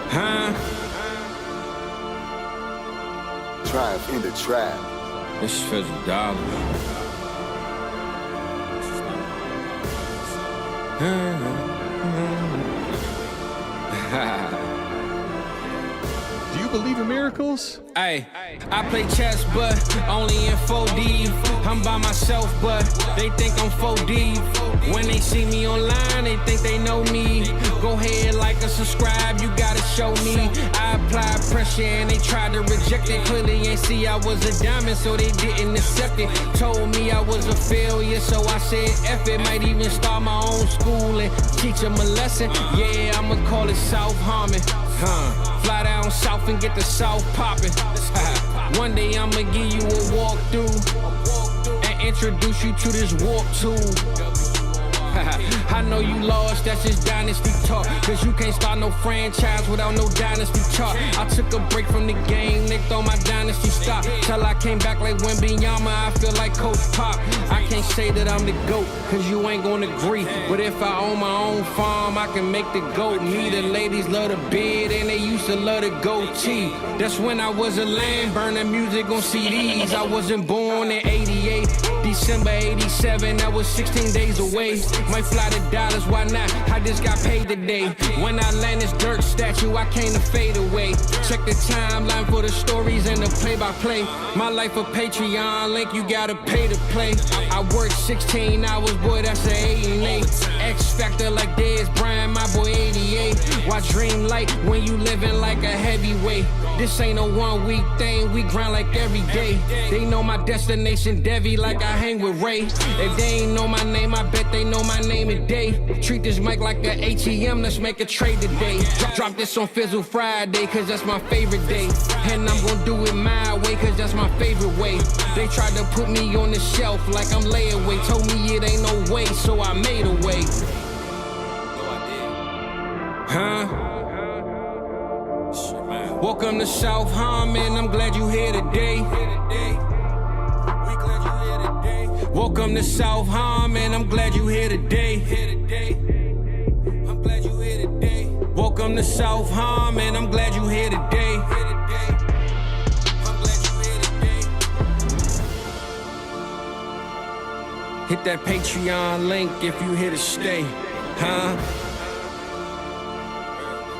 Huh? Triumph in the trap. This is $50. Do you believe in miracles? Ay, I play chess, but only in 4D. I'm by myself, but they think I'm 4D. When they see me online, they think they know me. Go ahead, like and subscribe, you gotta show me. I applied pressure and they tried to reject it. Clearly ain't see I was a diamond, so they didn't accept it. Told me I was a failure, so I said F it. Might even start my own school and teach them a lesson. Yeah, I'ma call it self-harming. Fly down south and get the south poppin'. One day I'ma give you a walkthrough and introduce you to this warp tool. I know you lost, that's just dynasty talk. Cause you can't start no franchise without no dynasty chart. I took a break from the game, they throw my dynasty stop. Till I came back like Wembanyama, I feel like Coach Pop. I can't say that I'm the GOAT, cause you ain't gonna agree. But if I own my own farm, I can make the GOAT. Me, the ladies love the beard and they used to love the goatee. That's when I was a lamb, burning music on CDs. I wasn't born in 88, December 87, that was 16 days away. Might fly to Dallas, why not? I just got paid today. When I land this dirt statue, I came to fade away. Check the timeline for the stories and the play-by-play. My life a Patreon link, you gotta pay to play. I work 16 hours, boy, that's an 8 and 8. X Factor like Dez Bryant, my boy 88. Why dream light when you living like a heavyweight? This ain't a 1 week thing, we grind like every day. They know my destination, Devi, like I hang with Ray. If they ain't know my name, I bet they know my name today. Treat this mic like an ATM, let's make a trade today. Drop this on Fizzle Friday, cause that's my favorite day. And I'm gonna do it my way, cause that's my favorite way. They tried to put me on the shelf like I'm layaway. Told me it ain't no way, so I made a way. Huh? Welcome to South Harmon, I'm glad you here today. Welcome to South Harmon, I'm glad you here today. Welcome to South Harmon, I'm glad you here today. Hit that Patreon link if you here to stay, huh?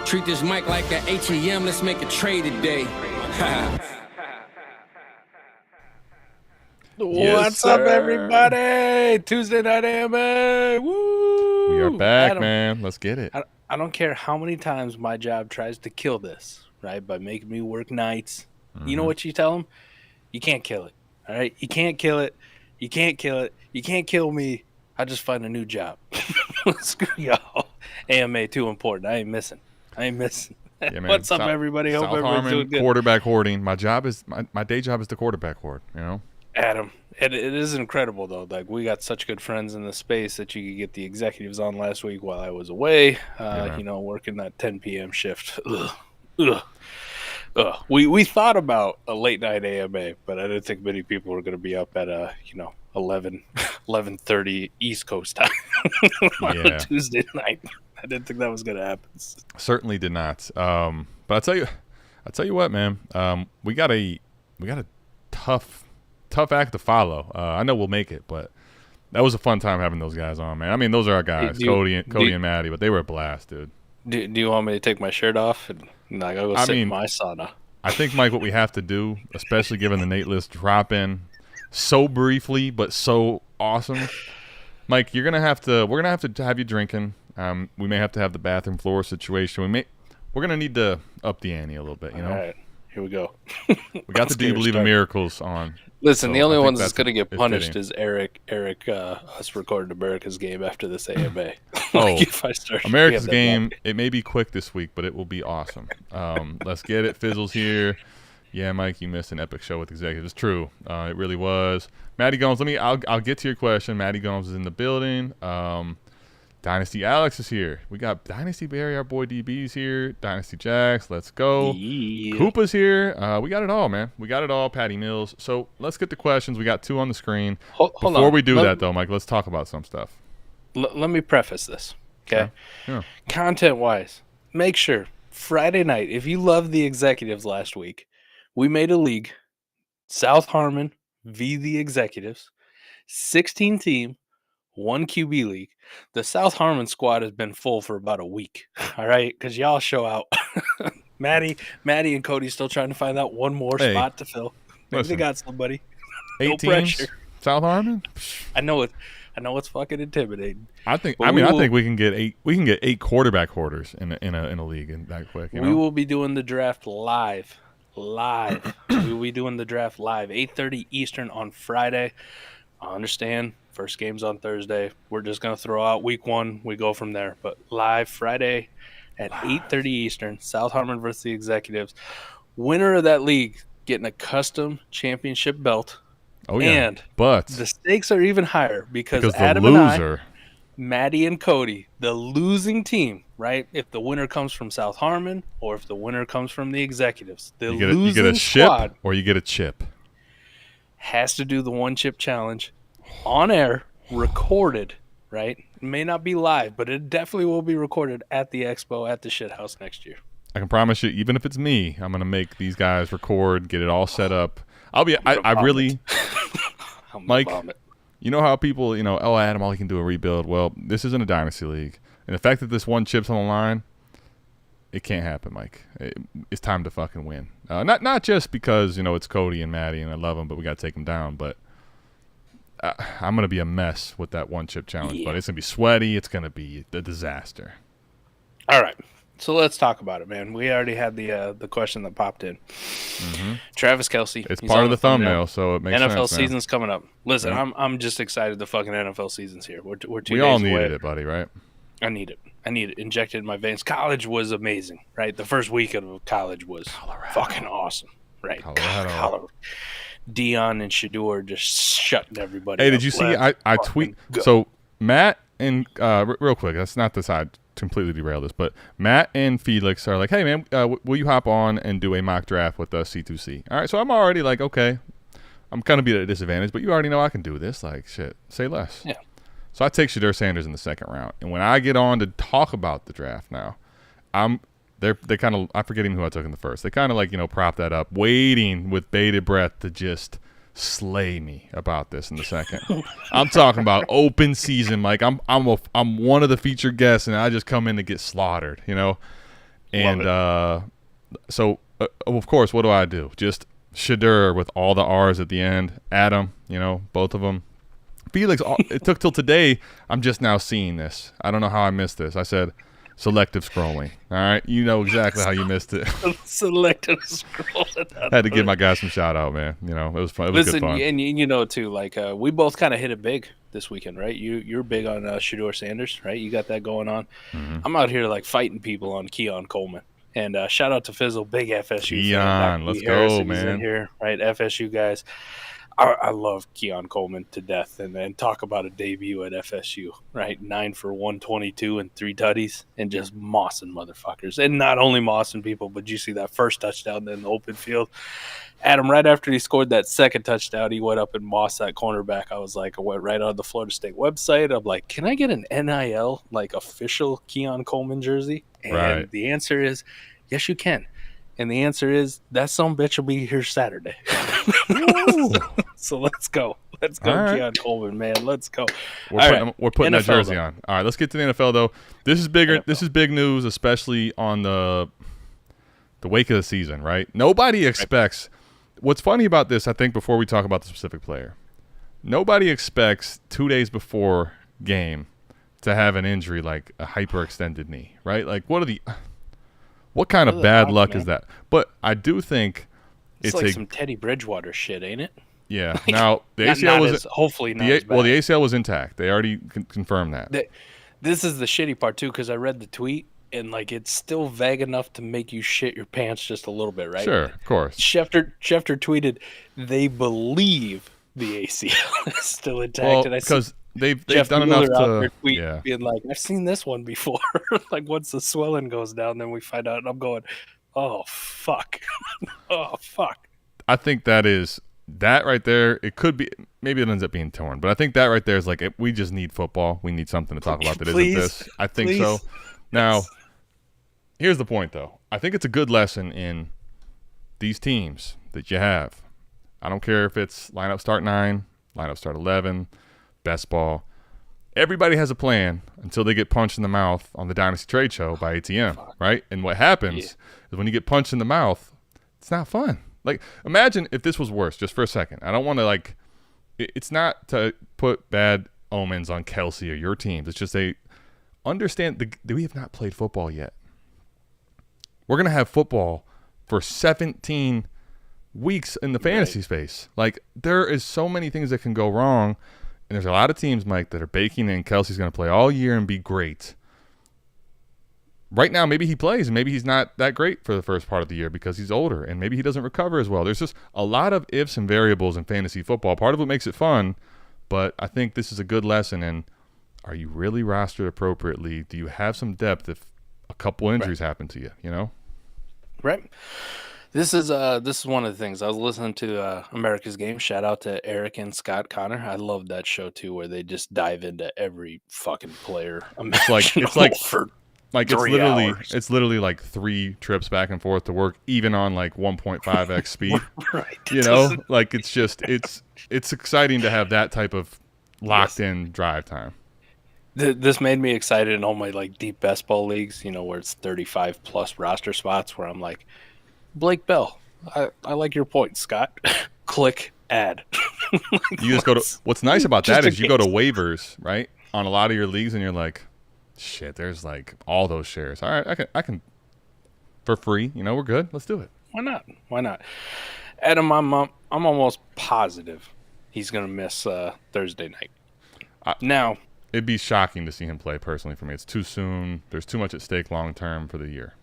Treat this mic like an ATM, let's make a trade today. What's up, everybody? Tuesday night AMA. Woo! We are back, man. Let's get it. I don't care how many times my job tries to kill this, right? By making me work nights. You know what you tell them? You can't kill it, all right? You can't kill it. You can't kill it. You can't kill me. I just find a new job. Screw y'all. AMA too important. I ain't missing. Yeah, what's up, everybody? Hope everybody's doing good. Quarterback hoarding. My job is my day job is the quarterback hoard. You know, Adam. It is incredible though. Like we got such good friends in the space that you could get the executives on last week while I was away. You know, working that 10 p.m. shift. We thought about a late night AMA, but I didn't think many people were going to be up at 11:30 East Coast time on a Tuesday night. I didn't think that was going to happen. Certainly did not. But I tell you what, man. We got a tough act to follow. I know we'll make it, but that was a fun time having those guys on, man. I mean, those are our guys, Cody and Maddie, but they were a blast, dude. Do you want me to take my shirt off and I go sit in my sauna? I think, Mike, what we have to do, especially given the Nate list drop in so briefly but so awesome, Mike, we're gonna have to have you drinking. We may have to have the bathroom floor situation. We're gonna need to up the ante a little bit. You know. All right, here we go. We got the Do You Believe in Miracles on. Listen, so the only one that's going to get punished is Eric, us recording America's game after this AMA. America's game, it may be quick this week, but it will be awesome. Let's get it. Fizzle's here. Yeah, Mike, you missed an epic show with executives. True. It really was. Maddie Gomes, I'll get to your question. Maddie Gomes is in the building. Dynasty Alex is here. We got Dynasty Barry, our boy DB's here. Dynasty Jax, let's go. Yeah. Koopa's here. We got it all, man. We got it all. Patty Mills. So let's get the questions. We got two on the screen. Before we do that, though, Mike, let's talk about some stuff. Let me preface this, okay? Yeah. Content-wise, make sure Friday night, if you love the executives last week, we made a league, South Harmon v. the executives, 16 team, 1 QB league. The South Harmon squad has been full for about a week. All right, because y'all show out. Maddie and Cody still trying to find out one more spot to fill. Maybe they got somebody. 8 no teams, pressure. South Harmon. I know it's fucking intimidating. I think we can get 8. We can get 8 quarterback hoarders in a league in that quick. We will be doing the draft live. We will be doing the draft live, 8:30 Eastern on Friday. I understand. First game's on Thursday. We're just gonna throw out week 1. We go from there. But live Friday at 8:30 Eastern, South Harmon versus the executives. Winner of that league getting a custom championship belt. Oh yeah, and but the stakes are even higher because the Adam loser, and I, Maddie and Cody, the losing team, right? If the winner comes from South Harmon or if the winner comes from the executives, you get a ship or you get a chip. Has to do the 1 chip challenge on air, recorded, right? It may not be live, but it definitely will be recorded at the expo at the shit house next year. I can promise you, even if it's me, I'm gonna make these guys record, get it all set up. I really, Mike, you know how people, oh, Adam, all he can do a rebuild. Well, this isn't a dynasty league, and the fact that this 1 chip's on the line, it can't happen, Mike. It's time to fucking win. Not just because it's Cody and Maddie and I love them, but we got to take them down. But I'm gonna be a mess with that 1 chip challenge. But it's gonna be sweaty. It's gonna be a disaster. All right. So let's talk about it, man. We already had the question that popped in. Mm-hmm. Travis Kelce. It's part of the thumbnail, so it makes sense. NFL season's coming up. Listen, yeah. I'm just excited the fucking NFL season's here. We're 2 days away. We all needed it, buddy, right? I need it. Injected in my veins. College was amazing, right? The first week of college was fucking awesome, right? Colorado. Dion and Shador just shutting everybody up. Hey, did you see? I tweet. So Matt and real quick, that's not the side. Completely derail this, but Matt and Felix are like, hey man, will you hop on and do a mock draft with us C2C? All right, so I'm already like, okay, I'm gonna be at a disadvantage, but you already know I can do this. Like, shit, say less. Yeah. So I take Shador Sanders in the 2nd round, and when I get on to talk about the draft now, they kind of, I forget even who I took in the 1st. They kind of like prop that up, waiting with bated breath to just slay me about this in the 2nd. I'm talking about open season, Mike. I'm one of the featured guests, and I just come in to get slaughtered, And so of course, what do? Just Shador with all the R's at the end. Adam, both of them. Felix. It took till today. I'm just now seeing this. I don't know how I missed this. I said selective scrolling. All right, you know exactly how you missed it. Selective scrolling. Had to give my guys some shout out, man. It was fun. It was good fun. And too, like we both kind of hit it big this weekend, right? You're big on Shador Sanders, right? You got that going on. Mm-hmm. I'm out here like fighting people on Keon Coleman. And shout out to Fizzle, big FSU Keon, let's go, man. In here, right? FSU guys. I love Keon Coleman to death, and talk about a debut at FSU, right? 9 for 122 and 3 tutties, and just mossing motherfuckers. And not only mossing people, but you see that first touchdown in the open field. Adam, right after he scored that 2nd touchdown, he went up and mossed that cornerback. I was like, I went right on the Florida State website. I'm like, can I get an NIL, like official Keon Coleman jersey? And the answer is, yes, you can. And the answer is, that sumbitch will be here Saturday. So let's go. Let's go, right. Keon Coleman, man. Let's go. We're putting NFL, that jersey though. on. All right, let's get to the NFL, though. This is bigger. NFL. This is big news, especially on the wake of the season, right? Nobody expects – what's funny about this, I think, before we talk about the specific player, nobody expects 2 days before game to have an injury like a hyperextended knee, right? Like, what kind of bad luck is that? But I do think it's like some Teddy Bridgewater shit, ain't it? Yeah. Now the ACL was hopefully not as bad. Well, the ACL was intact. They already confirmed that. This is the shitty part too, because I read the tweet and like it's still vague enough to make you shit your pants just a little bit, right? Sure, of course. Schefter tweeted they believe the ACL is still intact, well, and I because they've done Miller enough to tweet being like, I've seen this one before. Like once the swelling goes down, then we find out, and I'm going, oh fuck, oh fuck. I think that right there. It could be, maybe it ends up being torn, but I think that right there is like, we just need football. We need something to talk about that isn't this. I think so. Now, here's the point though. I think it's a good lesson in these teams that you have. I don't care if it's lineup start 9, lineup start 11, best ball. Everybody has a plan until they get punched in the mouth on the Dynasty Trade Show by ATM, right? And what happens is when you get punched in the mouth, it's not fun. Like, imagine if this was worse, just for a second. I don't want to, it's not to put bad omens on Kelce or your teams. It's just understand that we have not played football yet. We're going to have football for 17 weeks in the fantasy space. Like, there is so many things that can go wrong. And there's a lot of teams, Mike, that are baking in Kelce's going to play all year and be great. Right now, maybe he plays, and maybe he's not that great for the first part of the year because he's older, and maybe he doesn't recover as well. There's just a lot of ifs and variables in fantasy football. Part of what makes it fun, but I think this is a good lesson in, are you really rostered appropriately? Do you have some depth if a couple injuries happen to you, you know? Right. This is one of the things. I was listening to America's Game. Shout out to Eric and Scott Connor. I love that show too, where they just dive into every fucking player. It's literally like 3 trips back and forth to work, even on like 1.5x speed. Right. You know, like it's exciting to have that type of locked in drive time. This made me excited in all my like deep best ball leagues, you know, where it's 35 plus roster spots, where I'm like, Blake Bell, I like your point, Scott. Click add. You just go to. What's nice about that is you go to waivers, right, on a lot of your leagues, and you're like, shit, there's like all those shares. All right, I can for free. You know, we're good. Let's do it. Why not? Adam, I'm almost positive he's gonna miss Thursday night. Now, it'd be shocking to see him play. Personally, for me, it's too soon. There's too much at stake long term for the year.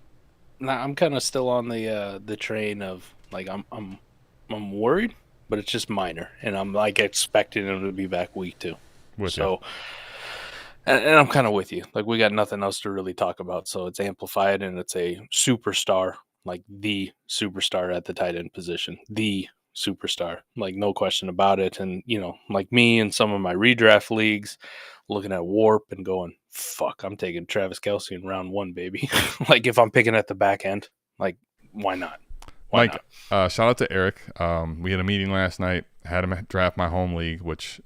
Now, I'm kind of still on the train of like I'm worried, but it's just minor, and I'm like expecting him to be back week 2. And I'm kind of with you. Like, we got nothing else to really talk about, so it's amplified, and it's a superstar, like the superstar at the tight end position, the superstar, like no question about it. And you know, like me and some of my redraft leagues, looking at WoRP and going, fuck, I'm taking Travis Kelce in round 1, baby. Like, if I'm picking at the back end, like, why not? Mike, shout out to Eric. We had a meeting last night, had him draft my home league, which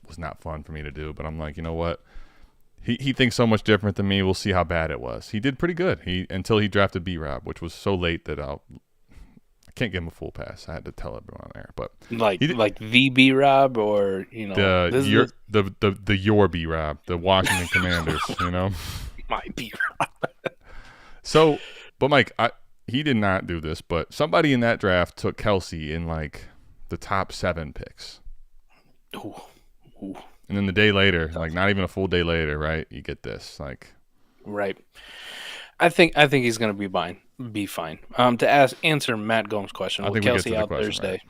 was not fun for me to do, but I'm like, you know what? He thinks so much different than me. We'll see how bad it was. He did pretty good until he drafted B-Rob, which was so late that I can't give him a full pass. I had to tell everyone there, but like the B-Rob, or you know, the your B-Rob, the Washington Commanders, you know, my B-Rob. So, but Mike, he did not do this, but somebody in that draft took Kelce in like the top 7 picks. Ooh. And then the day later, like not even a full day later, right? You get this, like, right. I think he's going to be fine. To answer Matt Gomes' question, with Kelce out Thursday, right?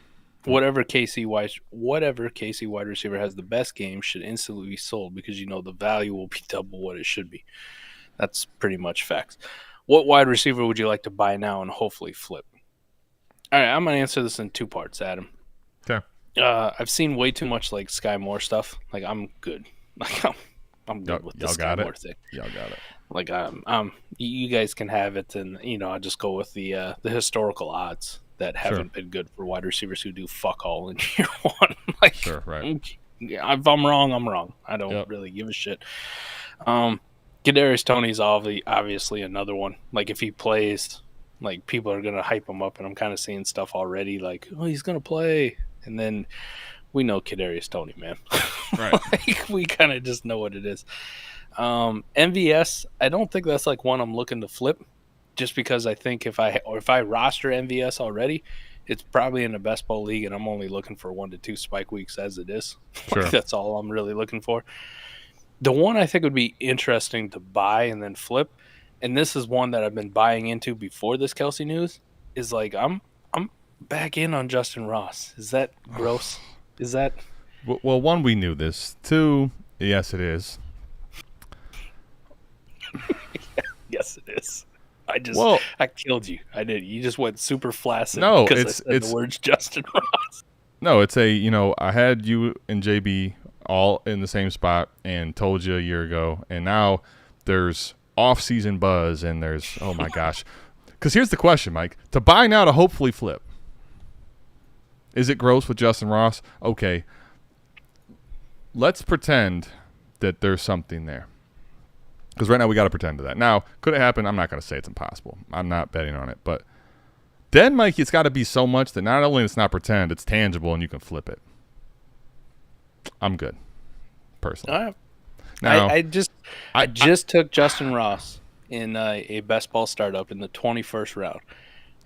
Whatever KC wide receiver has the best game should instantly be sold, because you know the value will be double what it should be. That's pretty much facts. What wide receiver would you like to buy now and hopefully flip? All right, I'm going to answer this in 2 parts, Adam. Okay. I've seen way too much like Sky Moore stuff. Like, I'm good. Like, I'm good with the Sky Moore thing. Y'all got it. Like, you guys can have it, and you know, I just go with the historical odds that haven't been good for wide receivers who do fuck all in year 1. Like, sure, right. If I'm wrong, I'm wrong. I don't really give a shit. Kadarius Toney's obviously another one. Like, if he plays, like, people are gonna hype him up, and I'm kind of seeing stuff already. Like, oh, he's gonna play. And then we know Kadarius Toney, man. Right. Like, we kind of just know what it is. MVS, I don't think that's like one I'm looking to flip, just because I think if I roster MVS already, it's probably in the best ball league, and I'm only looking for 1 to 2 spike weeks as it is. Sure. Like, that's all I'm really looking for. The one I think would be interesting to buy and then flip, and this is one that I've been buying into before this Kelce news, is like I'm back in on Justin Ross. Is that gross? Is that? Well, 1, we knew this. 2, yes, it is. Yes, it is. I killed you. I did. You just went super flaccid. No, because I said the words Justin Ross. No, it's I had you and JB all in the same spot and told you a year ago, and now there's off-season buzz, and there's, oh my gosh, Because here's the question, Mike. To buy now to hopefully flip. Is it gross with Justin Ross? Okay. Let's pretend that there's something there. Because right now we got to pretend to that. Now, could it happen? I'm not going to say it's impossible. I'm not betting on it. But then, Mike, it's got to be so much that not only it's not pretend, it's tangible and you can flip it. I'm good, personally. All right. Now, I just took Justin Ross in a best ball startup in the 21st round.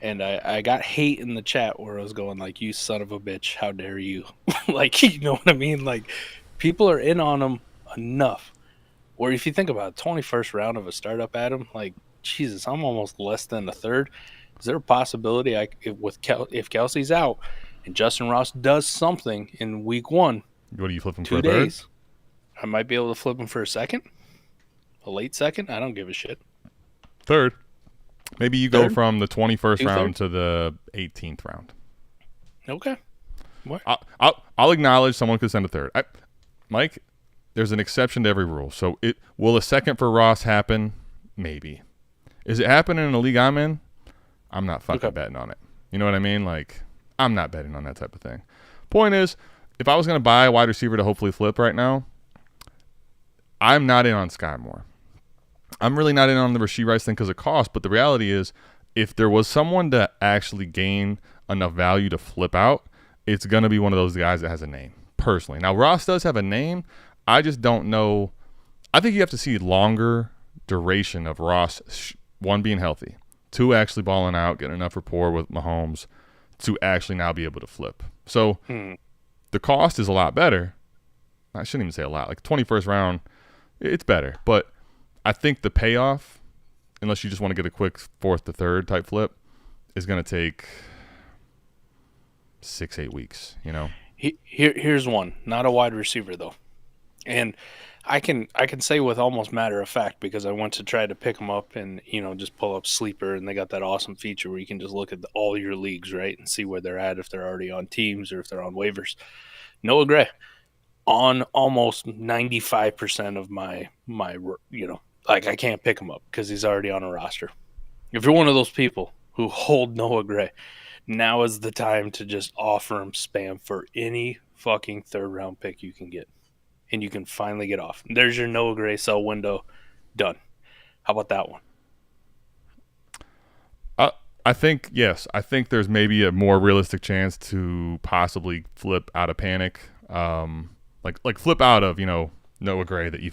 And I got hate in the chat where I was going like, you son of a bitch, how dare you? Like, you know what I mean? Like, people are in on him enough. Or if you think about it, 21st round of a startup, Adam, like, Jesus, I'm almost less than a third. Is there a possibility if Kelce's out and Justin Ross does something in week 1, what are you flipping 2 for a third? days, I might be able to flip him for a second? A late second? I don't give a shit. Third. Maybe you go Third? from the 21st round Two-thirds? to the 18th round. Okay. What? I'll acknowledge someone could send a third. Mike, there's an exception to every rule. So will a second for Ross happen? Maybe. Is it happening in the league I'm in? I'm not fucking betting on it. You know what I mean? Like, I'm not betting on that type of thing. Point is, if I was going to buy a wide receiver to hopefully flip right now, I'm not in on Sky Moore. I'm really not in on the Rashee Rice thing because of cost, but the reality is if there was someone to actually gain enough value to flip out, it's going to be one of those guys that has a name, personally. Now, Ross does have a name. I just don't know. I think you have to see longer duration of Ross, one, being healthy, two, actually balling out, getting enough rapport with Mahomes to actually now be able to flip. So the cost is a lot better. I shouldn't even say a lot. Like 21st round, it's better. But I think the payoff, unless you just want to get a quick 4th to 3rd type flip, is going to take 6-8 weeks, you know? Here's one. Not a wide receiver, though. And I can say with almost matter of fact because I went to try to pick them up and, you know, just pull up Sleeper, and they got that awesome feature where you can just look at all your leagues, right, and see where they're at, if they're already on teams or if they're on waivers. Noah Gray on almost 95% of my you know, like I can't pick him up because he's already on a roster. If you're one of those people who hold Noah Gray, now is the time to just offer him spam for any fucking 3rd round pick you can get. And you can finally get off. There's your Noah Gray sell window. Done. How about that one? I think, yes. I think there's maybe a more realistic chance to possibly flip out of panic. Like flip out of, you know, Noah Gray that you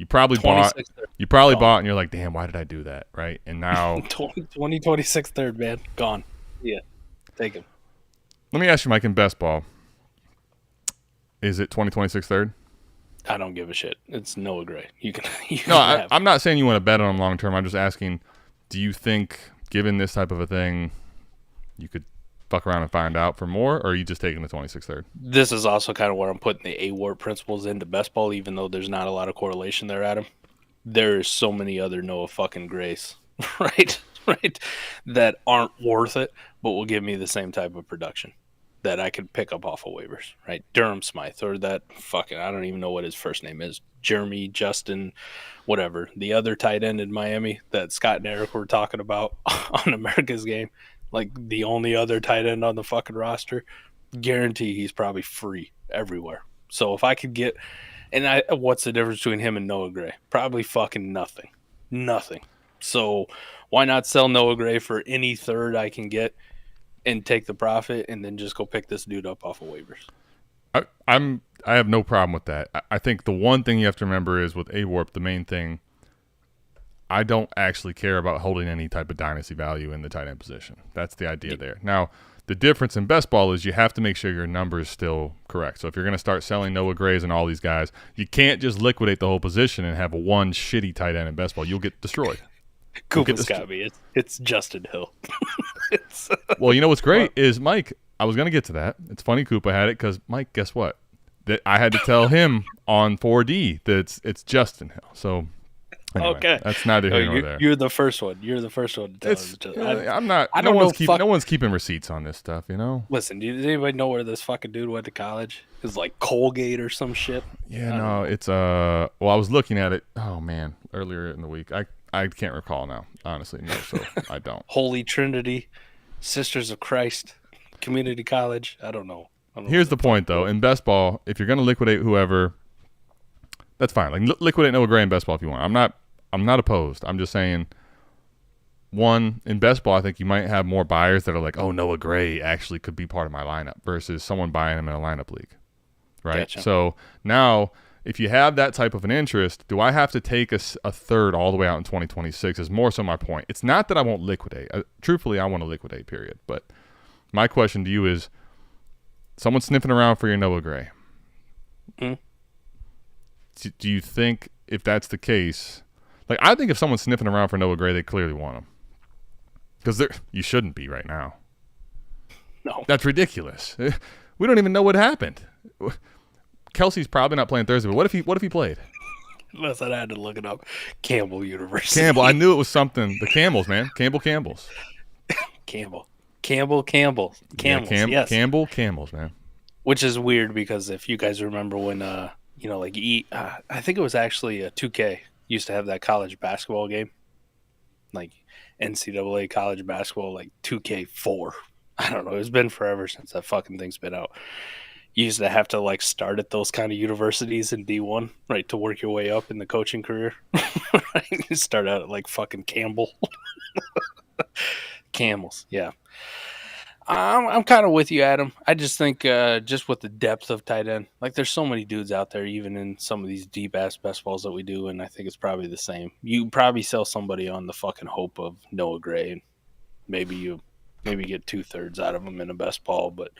probably bought. You probably bought and you're like, damn, why did I do that? Right? And now 2026 third, man. Gone. Yeah. Take him. Let me ask you, Mike, in best ball. Is it 2026 third? I don't give a shit. It's Noah Gray. You can I'm not saying you want to bet on him long term. I'm just asking, do you think, given this type of a thing, you could fuck around and find out for more, or are you just taking the 26th third? This is also kind of where I'm putting the WoRP principles into best ball, even though there's not a lot of correlation there, Adam. There's so many other Noah fucking Grays, right, that aren't worth it, but will give me the same type of production that I could pick up off of waivers, right? Durham Smythe, or that fucking, I don't even know what his first name is, Jeremy, Justin, whatever. The other tight end in Miami that Scott and Eric were talking about on America's Game, like the only other tight end on the fucking roster, guarantee he's probably free everywhere. So if I could get, and what's the difference between him and Noah Gray? Probably fucking nothing. So why not sell Noah Gray for any third I can get and take the profit, and then just go pick this dude up off of waivers? I have no problem with that. I think the one thing you have to remember is with WoRP, the main thing, I don't actually care about holding any type of dynasty value in the tight end position. That's the idea there. Now, the difference in best ball is you have to make sure your number is still correct. So if you're going to start selling Noah Grays and all these guys, you can't just liquidate the whole position and have one shitty tight end in best ball. You'll get destroyed. Koopa's got me. It's Justin Hill. Well, you know what's great is Mike. I was going to get to that. It's funny Koopa had it because Mike, guess what? That I had to tell him on 4D that it's Justin Hill. So anyway, okay, that's neither here nor there. You're the first one. You're the first one to tell him. I'm not. I don't know. No one's keeping receipts on this stuff. You know. Listen, does anybody know where this fucking dude went to college? It's like Colgate or some shit. Yeah, no, it's Well, I was looking at it. Oh man, earlier in the week, I I can't recall now, honestly. No, so I don't. Holy Trinity, Sisters of Christ, Community College. I don't know. Here's the point, though. In best ball, if you're going to liquidate whoever, that's fine. Like liquidate Noah Gray in best ball if you want. I'm not opposed. I'm just saying, one, in best ball, I think you might have more buyers that are like, oh, Noah Gray actually could be part of my lineup versus someone buying him in a lineup league, right? Gotcha. So now, if you have that type of an interest, do I have to take a third all the way out in 2026 is more so my point. It's not that I won't liquidate. Truthfully, I want to liquidate, period. But my question to you is, someone sniffing around for your Noah Gray. Mm. Do you think if that's the case, like I think if someone's sniffing around for Noah Gray, they clearly want him. Because you shouldn't be right now. No. That's ridiculous. We don't even know what happened. Kelce's probably not playing Thursday, but what if he played? Listen, I had to look it up. Campbell University. Campbell. I knew it was something. The Campbells, man. Campbell's. Campbell's. Yeah, Yes. Campbell's, man. Which is weird because if you guys remember when, I think it was actually a 2K used to have that college basketball game, like NCAA college basketball, like 2K4. I don't know. It's been forever since that fucking thing's been out. You used to have to like start at those kind of universities in D1, right, to work your way up in the coaching career. Right? You start out at like fucking Campbell. Camels, yeah. I'm kind of with you, Adam. I just think just with the depth of tight end, like there's so many dudes out there, even in some of these deep ass best balls that we do, and I think it's probably the same. You probably sell somebody on the fucking hope of Noah Gray, and maybe get 2/3 out of them in a best ball, but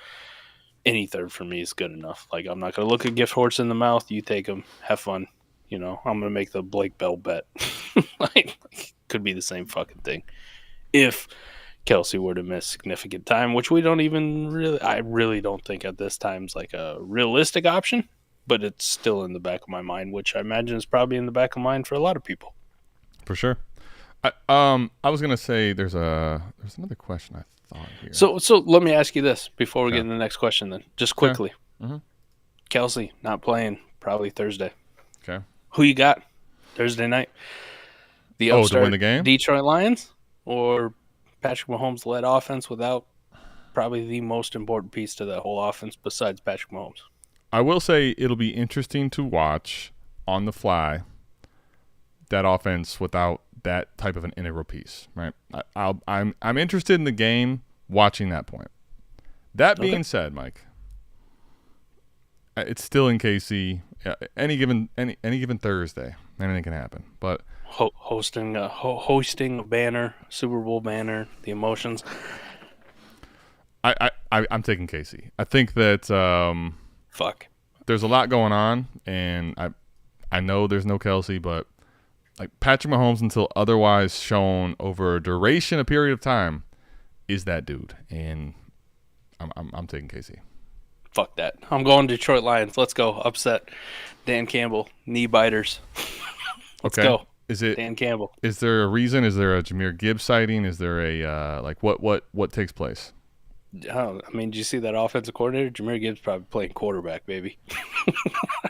any third for me is good enough. Like I'm not gonna look a gift horse in the mouth. You take them, have fun. You know, I'm gonna make the Blake Bell bet. Like, could be the same fucking thing if Kelce were to miss significant time, which we don't even really, I really don't think at this time is like a realistic option, but it's still in the back of my mind, which I imagine is probably in the back of mind for a lot of people. For sure. I was gonna say there's another question I thought here. So let me ask you this before we get into the next question then, just quickly. Okay. Mm-hmm. Kelce not playing probably Thursday. Okay. Who you got Thursday night? The to win the game? Detroit Lions or Patrick Mahomes led offense without probably the most important piece to that whole offense besides Patrick Mahomes? I will say it'll be interesting to watch on the fly that offense without that type of an integral piece, right? I'm interested in the game watching that point. That being said, Mike, it's still in KC. Any given Thursday, anything can happen. But hosting a banner, Super Bowl banner, the emotions. I'm taking KC. I think that there's a lot going on, and I know there's no Kelce, but like Patrick Mahomes, until otherwise shown over a period of time, is that dude, and I'm taking KC. Fuck that. I'm going Detroit Lions. Let's go. Upset. Dan Campbell. Knee biters. Let's go. Dan Campbell. Is there a reason? Is there a Jahmyr Gibbs sighting? Is there a what takes place? I mean, did you see that offensive coordinator? Jahmyr Gibbs probably playing quarterback, baby.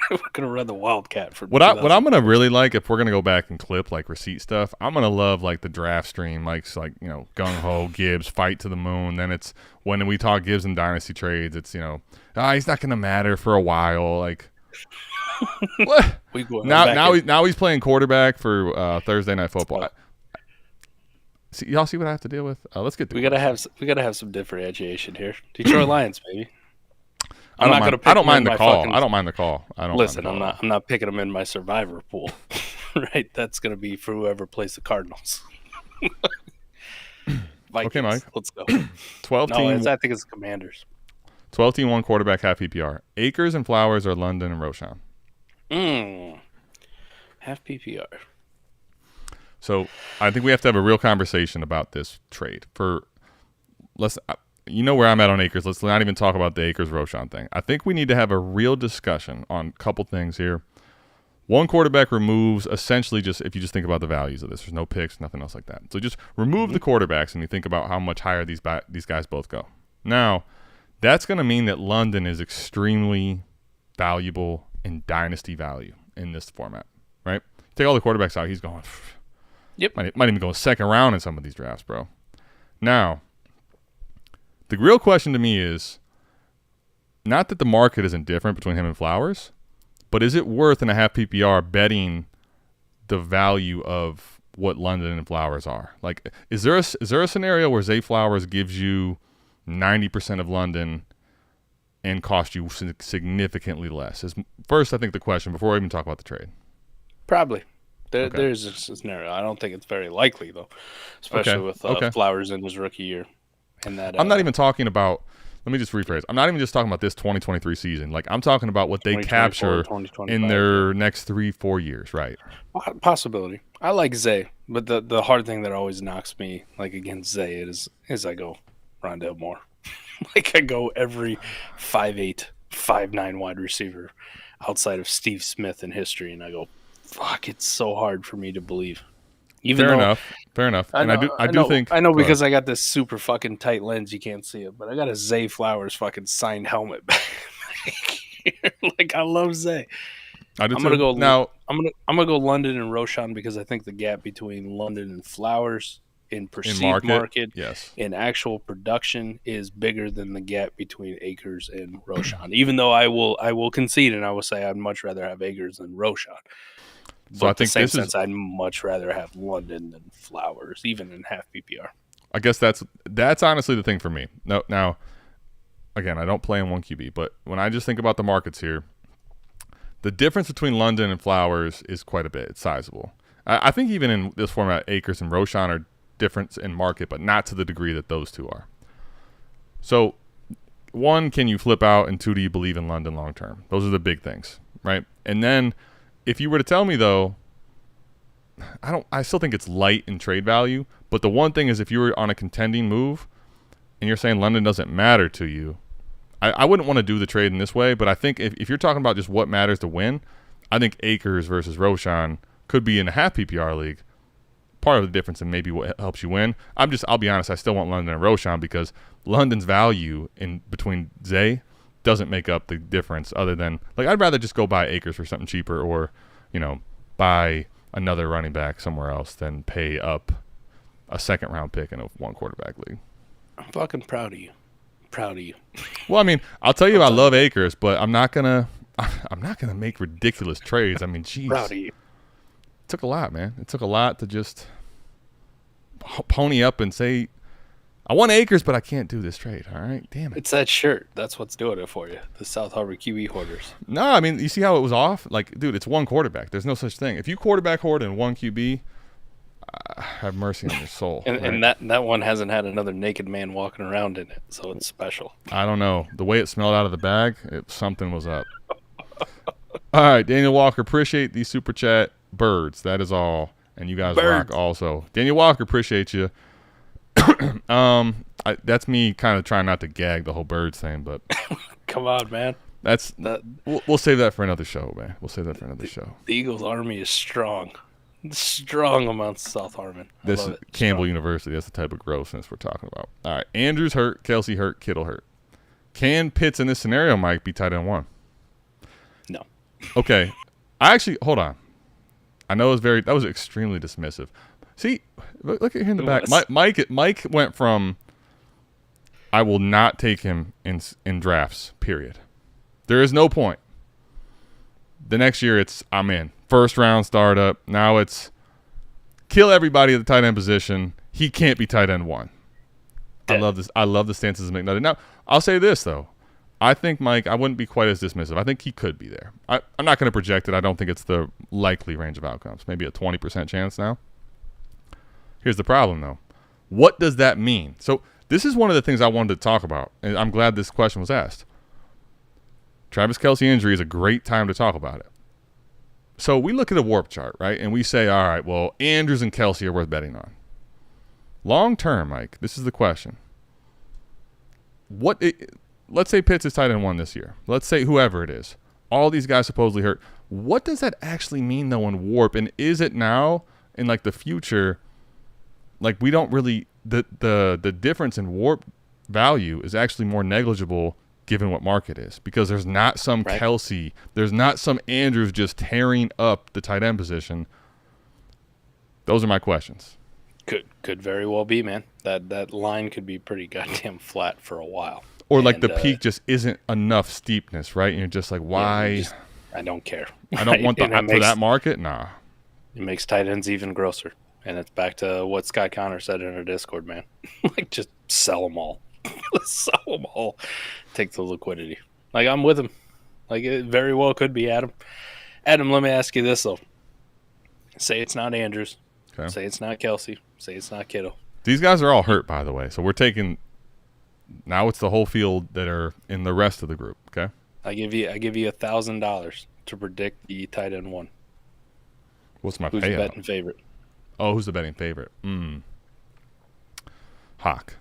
We're gonna run the Wildcat for what I'm gonna really like if we're gonna go back and clip like receipt stuff. I'm gonna love like the draft stream, like gung ho Gibbs fight to the moon. Then it's when we talk Gibbs and dynasty trades, it's he's not gonna matter for a while. Like what? Now he's playing quarterback for Thursday Night Football. Y'all see what I have to deal with? Let's get. We gotta have some differentiation here. Detroit Lions, baby. I don't mind the call. I don't mind the call. Listen, I'm not picking them in my survivor pool. Right? That's gonna be for whoever plays the Cardinals. Vikings, okay, Mike. Let's go. 12 team. I think it's Commanders. 12 team, one quarterback, half PPR. Akers and Flowers or London and Roschon. Half PPR. So I think we have to have a real conversation about this trade. You know where I'm at on Akers. Let's not even talk about the Akers-Roschon thing. I think we need to have a real discussion on a couple things here. One quarterback removes essentially if you just think about the values of this. There's no picks, nothing else like that. So just remove the quarterbacks and you think about how much higher these guys both go. Now, that's going to mean that London is extremely valuable in dynasty value in this format, right? Take all the quarterbacks out, he's going, Yep. Might even go second round in some of these drafts, bro. Now, the real question to me is not that the market isn't different between him and Flowers, but is it worth in a half PPR betting the value of what London and Flowers are? Like, is there a scenario where Zay Flowers gives you 90% of London and cost you significantly less? First, I think the question before I even talk about the trade. Probably. There's a scenario. I don't think it's very likely though, especially with Flowers in his rookie year. And that I'm not even talking about. Let me just rephrase. I'm not even just talking about this 2023 season. Like, I'm talking about what they capture in their next 3-4 years, right? Possibility. I like Zay, but the hard thing that always knocks me like against Zay is I go Rondale Moore. Like I go every 5'8", 5'9" wide receiver outside of Steve Smith in history, and I go, fuck, it's so hard for me to believe. Fair enough. I know because I got this super fucking tight lens, you can't see it, but I got a Zay Flowers fucking signed helmet back here. Like I love Zay. I'm gonna go London and Roschon because I think the gap between London and Flowers in perceived market yes, in actual production is bigger than the gap between Akers and Roschon. Even though I will concede and I will say I'd much rather have Akers than Roschon. So I think I'd much rather have London than Flowers, even in half PPR. I guess that's honestly the thing for me. Now, again, I don't play in one QB, but when I just think about the markets here, the difference between London and Flowers is quite a bit. It's sizable. I think even in this format, Akers and Roschon are different in market, but not to the degree that those two are. So, one, can you flip out, and two, do you believe in London long term? Those are the big things, right? And then, if you were to tell me though, I still think it's light in trade value. But the one thing is, if you were on a contending move, and you're saying London doesn't matter to you, I wouldn't want to do the trade in this way. But I think if you're talking about just what matters to win, I think Akers versus Roschon could be in a half PPR league part of the difference and maybe what helps you win. I'll be honest, I still want London and Roschon because London's value in between Zay doesn't make up the difference other than, like, I'd rather just go buy Akers for something cheaper or, buy another running back somewhere else than pay up a second round pick in a one quarterback league. I'm fucking proud of you. Well, I mean, I'll tell you I love Akers, but I'm not gonna make ridiculous trades. I mean, jeez. Proud of you. It took a lot, man. It took a lot to just pony up and say, I want Akers, but I can't do this trade. All right, damn it. It's that shirt. That's what's doing it for you. The South Harbor QB hoarders. No, I mean, you see how it was off? Like, dude, it's one quarterback. There's no such thing. If you quarterback hoard in one QB, have mercy on your soul. And that one hasn't had another naked man walking around in it, so it's special. I don't know. The way it smelled out of the bag, something was up. All right, Daniel Walker, appreciate the super chat. Birds, that is all. And you guys rock also. Daniel Walker, appreciate you. That's me kind of trying not to gag the whole birds thing, but come on, man. We'll save that for another show, man. We'll save that for another show. The Eagles Army is strong. Strong amounts of South Harmon. This is Campbell University. That's the type of grossness we're talking about. All right, Andrews hurt, Kelce hurt, Kittle hurt. Can Pitts in this scenario, Mike, be tight end one? No. Okay, hold on. I know that was extremely dismissive. See, look at him in the back. Mike went from, I will not take him in drafts, period. There is no point. The next year it's, I'm in. First round startup. Now it's kill everybody at the tight end position. He can't be tight end one. Dead. I love this. I love the stances of McNutty. Now, I'll say this, though. I think, Mike, I wouldn't be quite as dismissive. I think he could be there. I'm not going to project it. I don't think it's the likely range of outcomes. Maybe a 20% chance now. Here's the problem, though. What does that mean? So this is one of the things I wanted to talk about, and I'm glad this question was asked. Travis Kelce injury is a great time to talk about it. So we look at a WoRP chart, right, and we say, all right, well, Andrews and Kelce are worth betting on. Long term, Mike, this is the question. Let's say Pitts is tight end one this year. Let's say whoever it is. All these guys supposedly hurt. What does that actually mean, though, in WoRP? And is it now, in, like, the future, like, we don't really – the difference in WoRP value is actually more negligible given what market is, because there's not some Kelce, there's not some Andrews just tearing up the tight end position. Those are my questions. Could very well be, man. That line could be pretty goddamn flat for a while. Or like the peak just isn't enough steepness, right? And you're just like, why? Yeah, I don't care. I don't want for that market. Nah. It makes tight ends even grosser. And it's back to what Scott Connor said in our Discord, man. Like, just sell them all. Sell them all. Take the liquidity. Like, I'm with him. Like, it very well could be Adam. Adam, let me ask you this, though. Say it's not Andrews. Okay. Say it's not Kelce. Say it's not Kittle. These guys are all hurt, by the way. So we're taking – now it's the whole field that are in the rest of the group, okay? I give you $1,000 to predict the tight end one. What's my payout? Who's the betting favorite? Oh, who's the betting favorite? Hawk.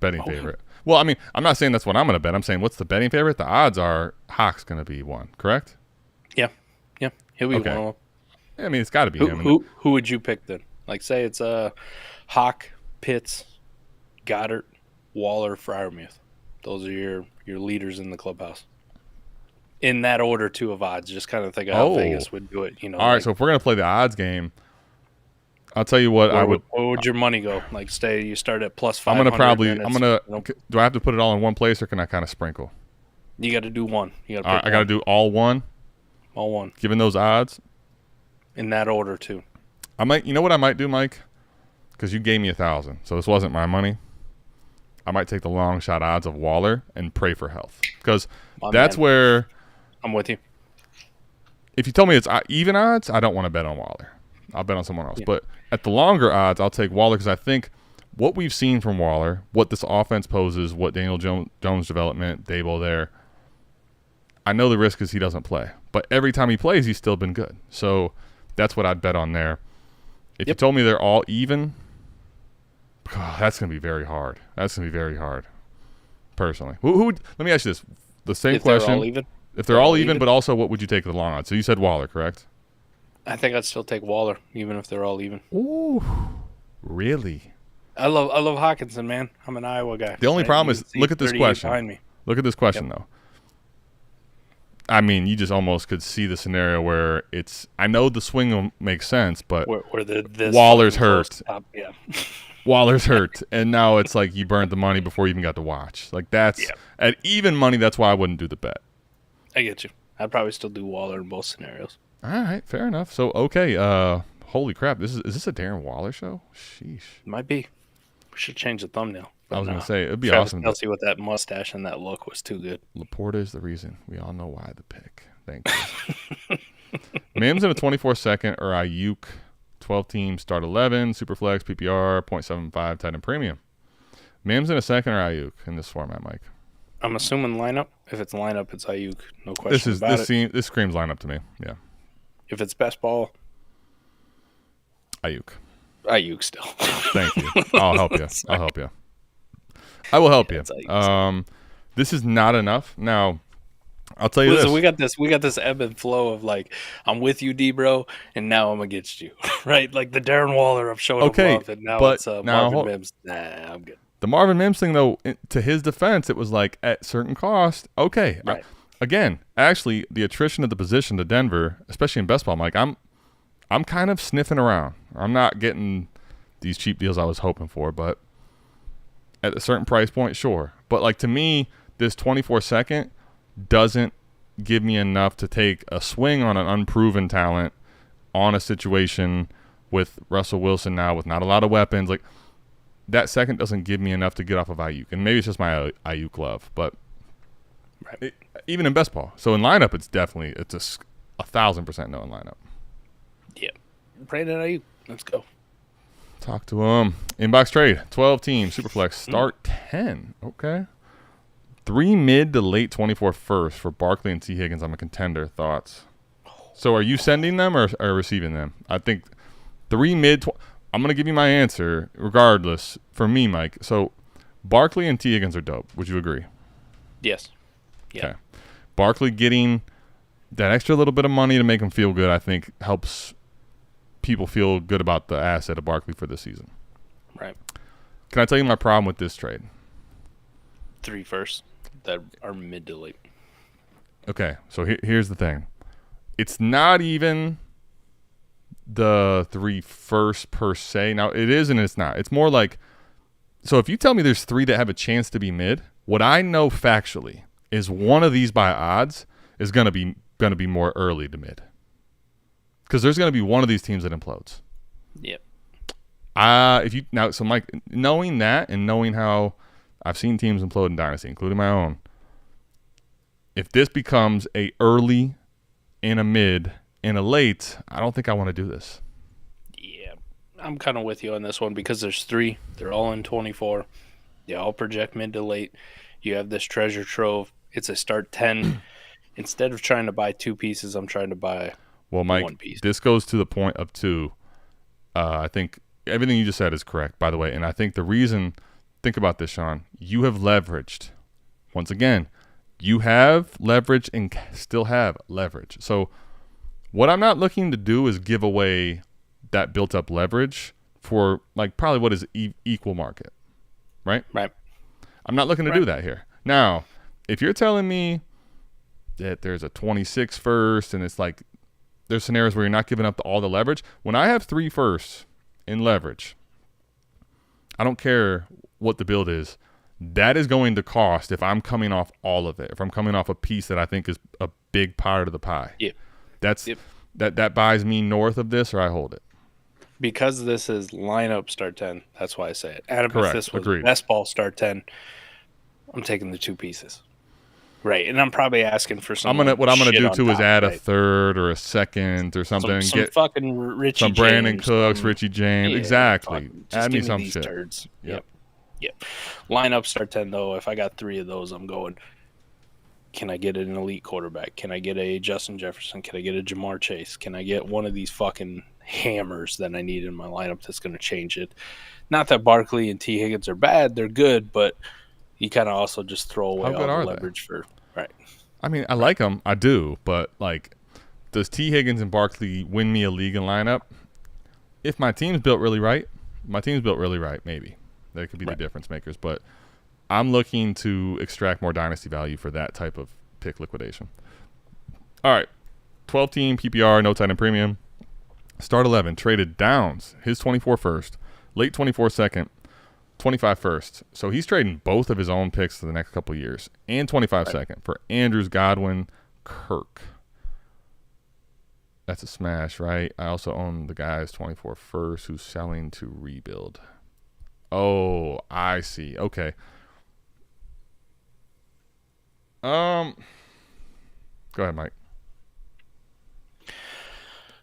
Betting favorite. Well, I mean, I'm not saying that's what I'm going to bet. I'm saying what's the betting favorite? The odds are Hawk's going to be one, correct? Yeah. He'll be one of them. I mean, it's got to be him. Who would you pick then? Like, say it's Hawk, Pitts, Goddard, Waller, Freiermuth. Those are your leaders in the clubhouse. In that order, too, of odds. Just kind of think of how Vegas would do it. All right, so if we're going to play the odds game, I'll tell you what where would your money go? Like, say you start at plus 500. Do I have to put it all in one place, or can I kind of sprinkle? You got to do one. I got to do all one? All one. Given those odds? In that order, too. You know what I might do, Mike? Because you gave me $1,000, so this wasn't my money. I might take the long shot odds of Waller and pray for health. Because that's where... I'm with you. If you tell me it's even odds, I don't want to bet on Waller. I'll bet on someone else. Yeah. But at the longer odds, I'll take Waller because I think what we've seen from Waller, what this offense poses, what Daniel Jones development, Dable there, I know the risk is he doesn't play. But every time he plays, he's still been good. So that's what I'd bet on there. If you told me they're all even, that's going to be very hard. That's going to be very hard, personally. Let me ask you this. The same question. They're all even? If they're all even, but also what would you take the long odds? So you said Waller, correct? I think I'd still take Waller, even if they're all even. Ooh, really? I love Hawkinson, man. I'm an Iowa guy. The only problem is, look at this question. Behind me. Look at this question, though. I mean, you just almost could see the scenario where it's – I know the swing will make sense, but Waller's hurt. Yeah. Waller's hurt, and now it's like you burned the money before you even got to watch. Like that's at even money, that's why I wouldn't do the bet. I get you. I'd probably still do Waller in both scenarios. All right, fair enough. So, okay, holy crap. Is this a Darren Waller show? Sheesh. Might be. We should change the thumbnail. I was going to say, it'd be Travis awesome. Kelce with that mustache and that look was too good. Laporta is the reason. We all know why the pick. Thank you. Mims in a 24-second or Aiyuk, 12-team, start 11, Superflex, PPR, 0.75, tight end premium. Mims in a second or Aiyuk in this format, Mike? I'm assuming lineup. If it's lineup, it's Aiyuk. No question about it. This screams lineup to me, yeah. If it's best ball, Aiyuk. Aiyuk still. Thank you. I'll help you. I will help you. This is not enough. Now, I'll tell you this. We got this ebb and flow of like, I'm with you, D bro, and now I'm against you. Right? Like the Darren Waller of showing up love, and now it's Marvin Mims. Nah, I'm good. The Marvin Mims thing, though, to his defense, it was like at certain cost. Okay. Right. Again, actually, the attrition of the position to Denver, especially in best ball, Mike, I'm kind of sniffing around. I'm not getting these cheap deals I was hoping for, but at a certain price point, sure. But like to me, this 24-second doesn't give me enough to take a swing on an unproven talent on a situation with Russell Wilson now with not a lot of weapons. Like that second doesn't give me enough to get off of Aiyuk. And maybe it's just my Aiyuk love, but even in best ball. So in lineup, it's a 1,000% no in lineup. Yeah. Brandon Aiyuk. Let's go. Talk to him. Inbox trade. 12 team. Superflex. Start 10. Okay. 3 mid to late 24 first for Barkley and T. Higgins. I'm a contender. Thoughts? So are you sending them or receiving them? I think 3 mid. I'm going to give you my answer regardless for me, Mike. So Barkley and T. Higgins are dope. Would you agree? Yes. Yeah. Okay. Barkley getting that extra little bit of money to make him feel good, I think, helps people feel good about the asset of Barkley for this season. Right. Can I tell you my problem with this trade? 3 firsts that are mid to late. Okay, so here's the thing. It's not even the 3 first per se. Now, it is and it's not. It's more like, so if you tell me there's 3 that have a chance to be mid, what I know factually is one of these by odds is going to be more early to mid. Because there's going to be one of these teams that implodes. Yep. So Mike, knowing that and knowing how I've seen teams implode in Dynasty, including my own, if this becomes a early and a mid and a late, I don't think I want to do this. Yeah, I'm kind of with you on this one because there's 3. They're all in 24. They all project mid to late. You have this treasure trove. It's a start 10. Instead of trying to buy 2 pieces, I'm trying to buy Mike, 1 piece. This goes to the point of 2. I think everything you just said is correct, by the way. And I think the reason, think about this, Sean, you have leveraged. Once again, you have leverage and still have leverage. So what I'm not looking to do is give away that built-up leverage for like probably what is equal market, right? Right. I'm not looking to do that here. Now, if you're telling me that there's a 26 first and it's like there's scenarios where you're not giving up all the leverage. When I have 3 firsts in leverage, I don't care what the build is. That is going to cost if I'm coming off all of it. If I'm coming off a piece that I think is a big part of the pie. Yep. That buys me north of this or I hold it. Because this is lineup start 10, that's why I say it. Adam, Correct. if this was Agreed. best ball start 10, I'm taking the 2 pieces. Right, and I'm probably asking for some. What I'm gonna do too is add right? a third or a second or something and some get fucking Richie some Brandon James, Cooks, Richie James. yeah, Exactly. Just Add give me some these shit. turds. Yep. Lineup start 10 though. If I got 3 of those, I'm going. Can I get an elite quarterback? Can I get a Justin Jefferson? Can I get a Jamar Chase? Can I get one of these fucking hammers that I need in my lineup that's going to change it? Not that Barkley and T. Higgins are bad. They're good, but you kind of also just throw away all the leverage for right. I mean, I like them. I do. But, like, does T. Higgins and Barkley win me a league and lineup? If my team's built really right, maybe. They could be the difference makers. But I'm looking to extract more dynasty value for that type of pick liquidation. All right. 12-team PPR, no tight end premium. Start 11, traded Downs, his 24 first, late 24 second, 25 first. So he's trading both of his own picks for the next couple of years and 25 second for Andrews, Godwin, Kirk. That's a smash, right? I also own the guy's 24 first who's selling to rebuild. Oh, I see. Okay. Go ahead, Mike.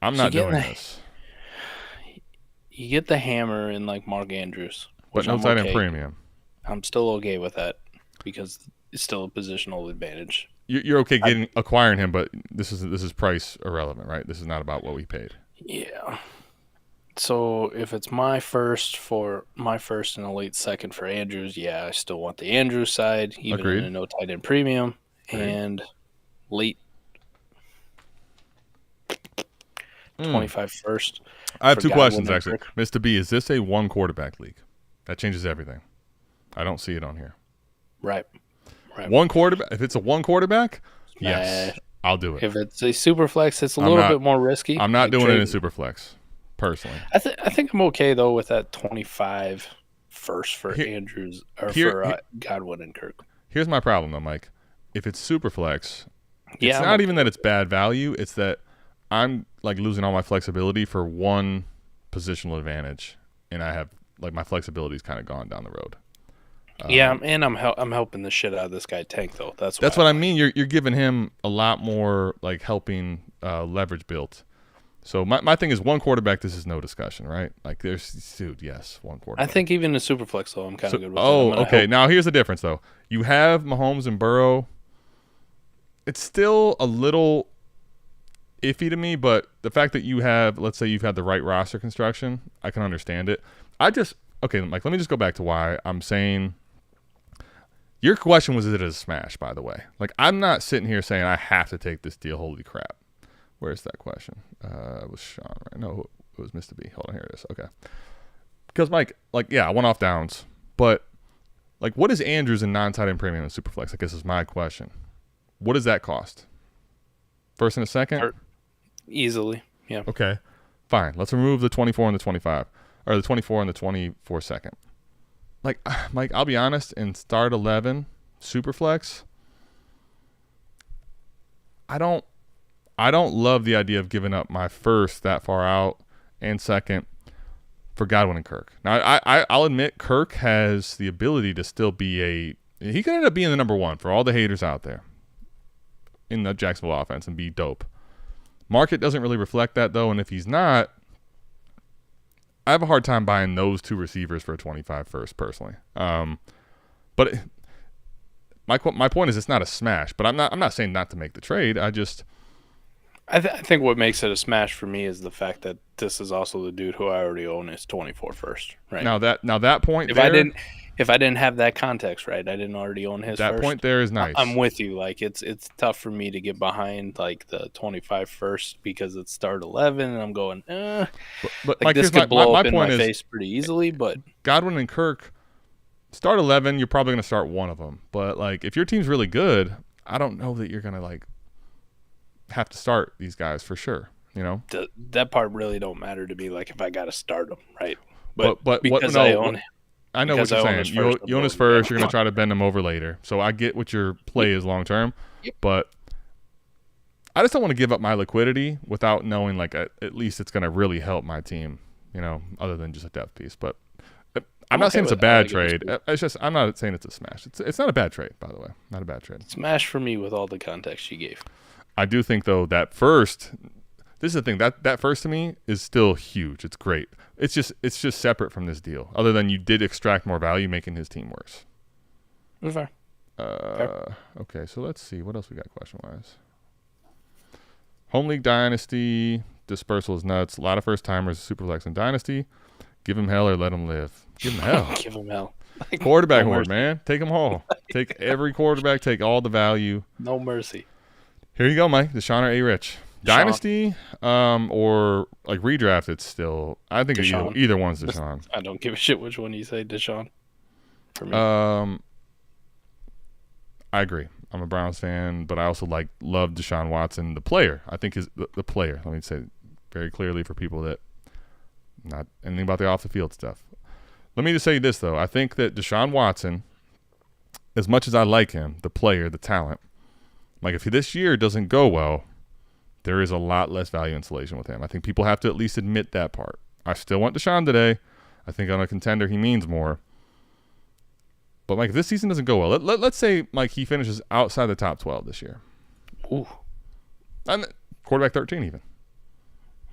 I'm not doing this. You get the hammer in like Mark Andrews. But no tight end premium. I'm still okay with that because it's still a positional advantage. You're okay acquiring him, but this is price irrelevant, right? This is not about what we paid. Yeah. So if it's my first and a late second for Andrews, yeah, I still want the Andrews side, even Agreed. in a no tight end premium. Agreed. And late 25 first. I have 2 questions, actually. Mr. B, is this a 1 quarterback league? That changes everything. I don't see it on here. Right. 1 quarterback? If it's a 1 quarterback, yes, I'll do it. If it's a Superflex, it's a little bit more risky. I'm not doing it in Superflex, personally. I think I'm okay, though, with that 25 first for Andrews or for Godwin and Kirk. Here's my problem, though, Mike. If it's Superflex, it's not even that it's bad value. It's that I'm like losing all my flexibility for 1 positional advantage, and I have like my flexibility's kind of gone down the road. Yeah, and I'm helping the shit out of this guy tank though. That's what I mean. You're giving him a lot more like helping leverage built. So my thing is 1 quarterback. This is no discussion, right? Like yes, 1 quarterback. I think even the Superflex though, I'm kind of good with. Okay. Now here's the difference though. You have Mahomes and Burrow. It's still a little iffy to me, but the fact that you have, let's say you've had the right roster construction, I can understand it. Okay, Mike, let me just go back to why I'm saying your question was, is it a smash, by the way? Like, I'm not sitting here saying I have to take this deal. Holy crap. Where's that question? It was Sean, right? No, it was Mr. B. Hold on, here it is. Okay. Because, Mike, like, yeah, I went off Downs, but, like, what is Andrews in non-tight end premium and Superflex? I guess is my question. What does that cost? First and a second? Easily, yeah. Okay. Fine. Let's remove the 24 and the 25, or the 24 and the 24 second. Like, Mike, I'll be honest, in start 11, Superflex, I don't love the idea of giving up my first that far out and second for Godwin and Kirk. Now, I'll admit Kirk has the ability to still be he could end up being the number one for all the haters out there in the Jacksonville offense and be dope. Market doesn't really reflect that, though, and if he's not, I have a hard time buying those two receivers for a 25 first, personally. But my point is it's not a smash, but I'm not saying not to make the trade. I think what makes it a smash for me is the fact that this is also the dude who I already own his 24 first. Right now that point, if I didn't have that context, right, I didn't already own his. That first, point there is nice. I'm with you. Like it's tough for me to get behind like the 25 first because it's start 11, and I'm going, but like Mike, this could blow up in my face pretty easily. But Godwin and Kirk, start 11, you're probably going to start one of them. But like if your team's really good, I don't know that you're going to like have to start these guys for sure. You know, that part really don't matter to me. Like if I got to start them, right? But because I own. I know what you're saying. You own his first. You're going to try to bend him over later. So I get what your play is long term. Yep. But I just don't want to give up my liquidity without knowing like at least it's going to really help my team, you know, other than just a depth piece. But I'm not saying it's a bad trade. It's just I'm not saying it's a smash. It's not a bad trade, by the way. Not a bad trade. Smash for me with all the context you gave. I do think, though, that first – this is the thing. That first to me is still huge. It's great. It's just separate from this deal, other than you did extract more value making his team worse. Fair. Okay, so let's see. What else we got question-wise? Home League Dynasty. Dispersal is nuts. A lot of first-timers, Superflex and Dynasty. Give him hell or let him live. Give him hell. Give him hell. Quarterback horde, man. Take them all. Take every quarterback. Take all the value. No mercy. Here you go, Mike. Deshaun or A-Rich. Dynasty or like redraft, it's still – I think either one's Deshaun. I don't give a shit which one you say, Deshaun. For me. I agree. I'm a Browns fan, but I also love Deshaun Watson, the player. I think is the player. Let me say very clearly for people that not anything about the off-the-field stuff. Let me just say this, though. I think that Deshaun Watson, as much as I like him, the player, the talent, like if this year doesn't go well, there is a lot less value insulation with him. I think people have to at least admit that part. I still want Deshaun today. I think on a contender he means more. But, Mike, if this season doesn't go well, let's say, Mike, he finishes outside the top 12 this year. Ooh. And quarterback 13 even.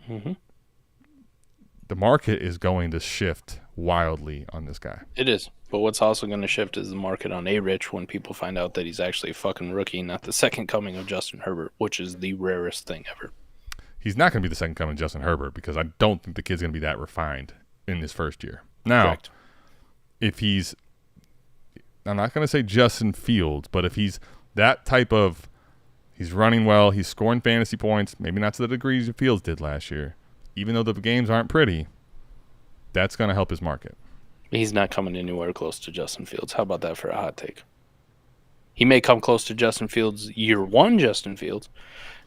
Mm-hmm. The market is going to shift wildly on this guy. It is. But what's also going to shift is the market on A-Rich when people find out that he's actually a fucking rookie, not the second coming of Justin Herbert, which is the rarest thing ever. He's not going to be the second coming of Justin Herbert because I don't think the kid's going to be that refined in his first year. Now, correct. If he's – I'm not going to say Justin Fields, but if he's that type of – he's running well, he's scoring fantasy points, maybe not to the degree Fields did last year, even though the games aren't pretty, that's going to help his market. He's not coming anywhere close to Justin Fields. How about that for a hot take? He may come close to Justin Fields year one Justin Fields,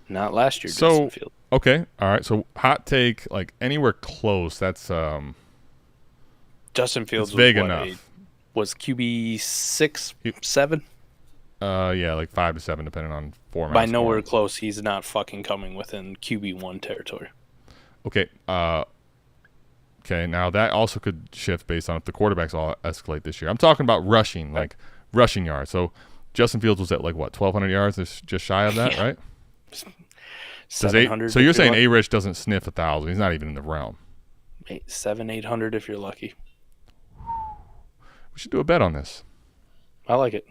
not last year Justin Fields. Okay, all right. So hot take, like anywhere close, that's Justin Fields was vague enough. Was QB 6, 7? Yeah, like 5 to 7, depending on format. By nowhere close, he's not fucking coming within QB1 territory. Okay, okay, now that also could shift based on if the quarterbacks all escalate this year. I'm talking about rushing, like rushing yards. So Justin Fields was at like what, 1,200 yards? It's just shy of that, right? 700. So you're saying A-Rich doesn't sniff 1,000? He's not even in the realm. 800 if you're lucky. We should do a bet on this. I like it.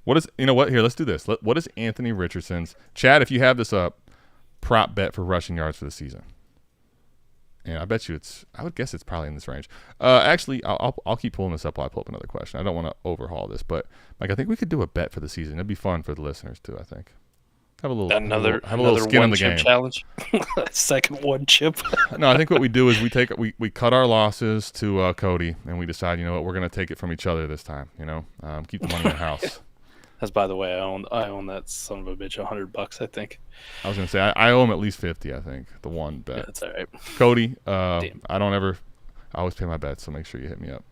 What is? You know what? Here, let's do this. What is Anthony Richardson's? Chad, if you have this up, prop bet for rushing yards for the season. And I bet you I would guess it's probably in this range. Actually, I'll keep pulling this up while I pull up another question. I don't want to overhaul this, but Mike, I think we could do a bet for the season. It'd be fun for the listeners too. I think have a little skin in the game. Challenge. Second one chip. No, I think what we do is we cut our losses to Cody, and we decide, you know what, we're going to take it from each other this time. You know, keep the money in the house. That's, by the way, I own that son of a bitch $100, I think. I was gonna say I owe him at least 50. I think the one bet. Yeah, that's all right. Cody, Damn. I don't ever. I always pay my bets, so make sure you hit me up.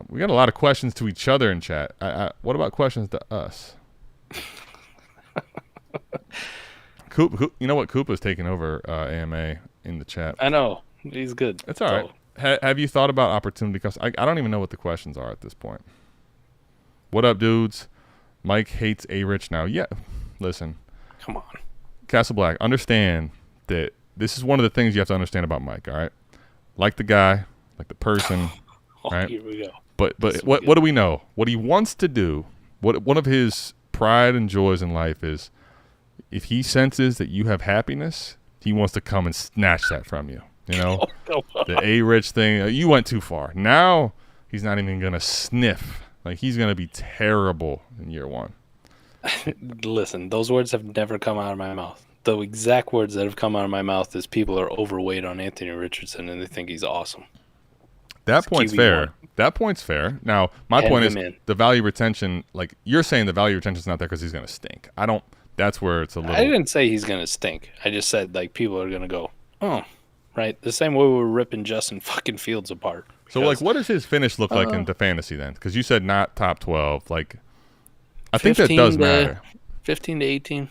We got a lot of questions to each other in chat. What about questions to us? Coop, you know what? Koopa's taking over AMA in the chat. I know. He's good. It's all right. Have you thought about opportunity cost? I don't even know what the questions are at this point. What up, dudes? Mike hates A-Rich now. Yeah, listen. Come on. Castle Black, understand that this is one of the things you have to understand about Mike, all right? Like the guy, like the person, right? Here we go. But what do we know? What he wants to do, one of his pride and joys in life is if he senses that you have happiness, he wants to come and snatch that from you. You know, the A-Rich thing, you went too far. Now he's not even going to sniff. Like, he's going to be terrible in year one. Listen, those words have never come out of my mouth. The exact words that have come out of my mouth is people are overweight on Anthony Richardson and they think he's awesome. That point's fair. That point's fair. Now, my point is the value retention, like you're saying the value retention's not there because he's going to stink. That's where it's a little. I didn't say he's going to stink. I just said, like, people are going to go, oh, right? The same way we were ripping Justin fucking Fields apart. So, like, what does his finish look like into fantasy then? Because you said not top 12. Like, I think that does matter. 15 to 18.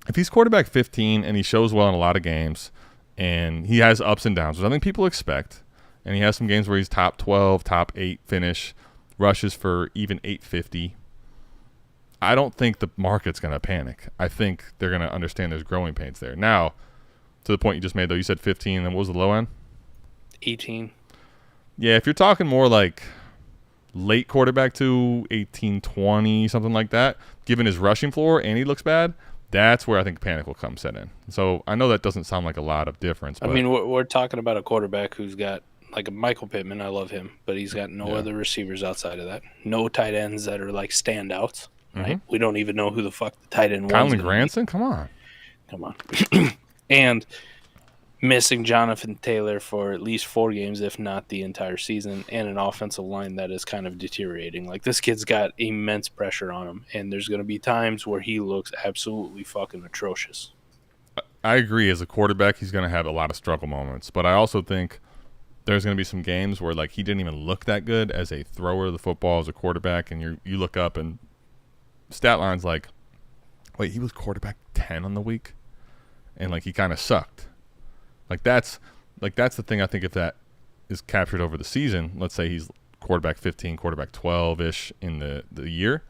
If he's quarterback 15 and he shows well in a lot of games and he has ups and downs, which I think people expect, and he has some games where he's top 12, top 8 finish, rushes for even 850, I don't think the market's going to panic. I think they're going to understand there's growing pains there. Now, to the point you just made, though, you said 15, and what was the low end? 18. Yeah, if you're talking more like late quarterback to 18, 20, something like that, given his rushing floor and he looks bad, that's where I think panic will come set in. So I know that doesn't sound like a lot of difference. But I mean, we're talking about a quarterback who's got, like, a Michael Pittman. I love him, but he's got no other receivers outside of that. No tight ends that are, like, standouts, right? We don't even know who the fuck the tight end was. Kylan Granson? Come on. And missing Jonathan Taylor for at least 4 games, if not the entire season, and an offensive line that is kind of deteriorating. Like, this kid's got immense pressure on him, and there's going to be times where he looks absolutely fucking atrocious. I agree. As a quarterback, he's going to have a lot of struggle moments, but I also think there's going to be some games where, like, he didn't even look that good as a thrower of the football as a quarterback, and you look up and stat line's like, wait, he was quarterback 10 on the week, and, like, he kind of sucked. That's the thing. I think if that is captured over the season, let's say he's quarterback 15, quarterback 12-ish in the year,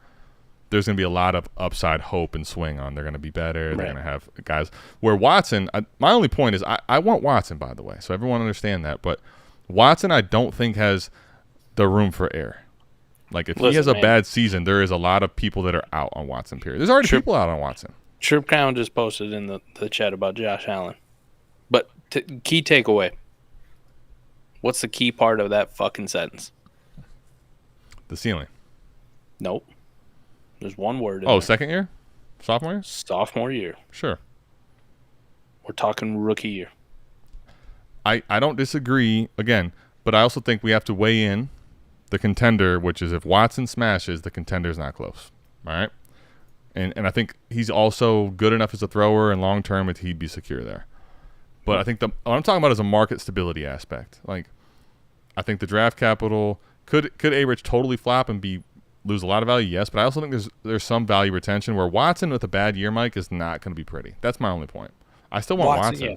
there's going to be a lot of upside hope and swing on. They're going to be better. Right. They're going to have guys. Where Watson, my only point is I want Watson, by the way, so everyone understand that. But Watson, I don't think has the room for error. Like, if he has a bad season, there is a lot of people that are out on Watson, period. There's already people out on Watson. Troop Crown just posted in the chat about Josh Allen. But key takeaway. What's the key part of that fucking sentence? The ceiling. Nope. There's one word in there. Second year? Sophomore year? Sophomore year. Sure. We're talking rookie year. I don't disagree, again, but I also think we have to weigh in the contender, which is if Watson smashes, the contender's not close. All right? And I think he's also good enough as a thrower, and long-term he'd be secure there. But I think what I'm talking about is a market stability aspect. Like, I think the draft capital could A-Rich totally flop and lose a lot of value. Yes, but I also think there's some value retention where Watson with a bad year, Mike, is not going to be pretty. That's my only point. I still want Watson. Yeah.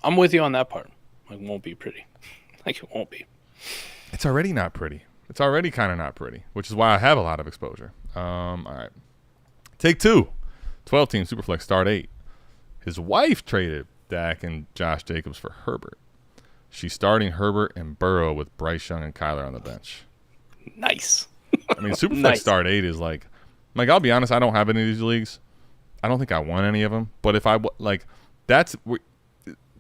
I'm with you on that part. Like, it won't be pretty. Like, it won't be. It's already not pretty. It's already kind of not pretty, which is why I have a lot of exposure. All right. Take 2. 12-team Superflex start 8. His wife traded Dak and Josh Jacobs for Herbert. She's starting Herbert and Burrow with Bryce Young and Kyler on the bench. Nice. I mean, Superflex start 8 is like, I'll be honest, I don't have any of these leagues. I don't think I won any of them. But if that's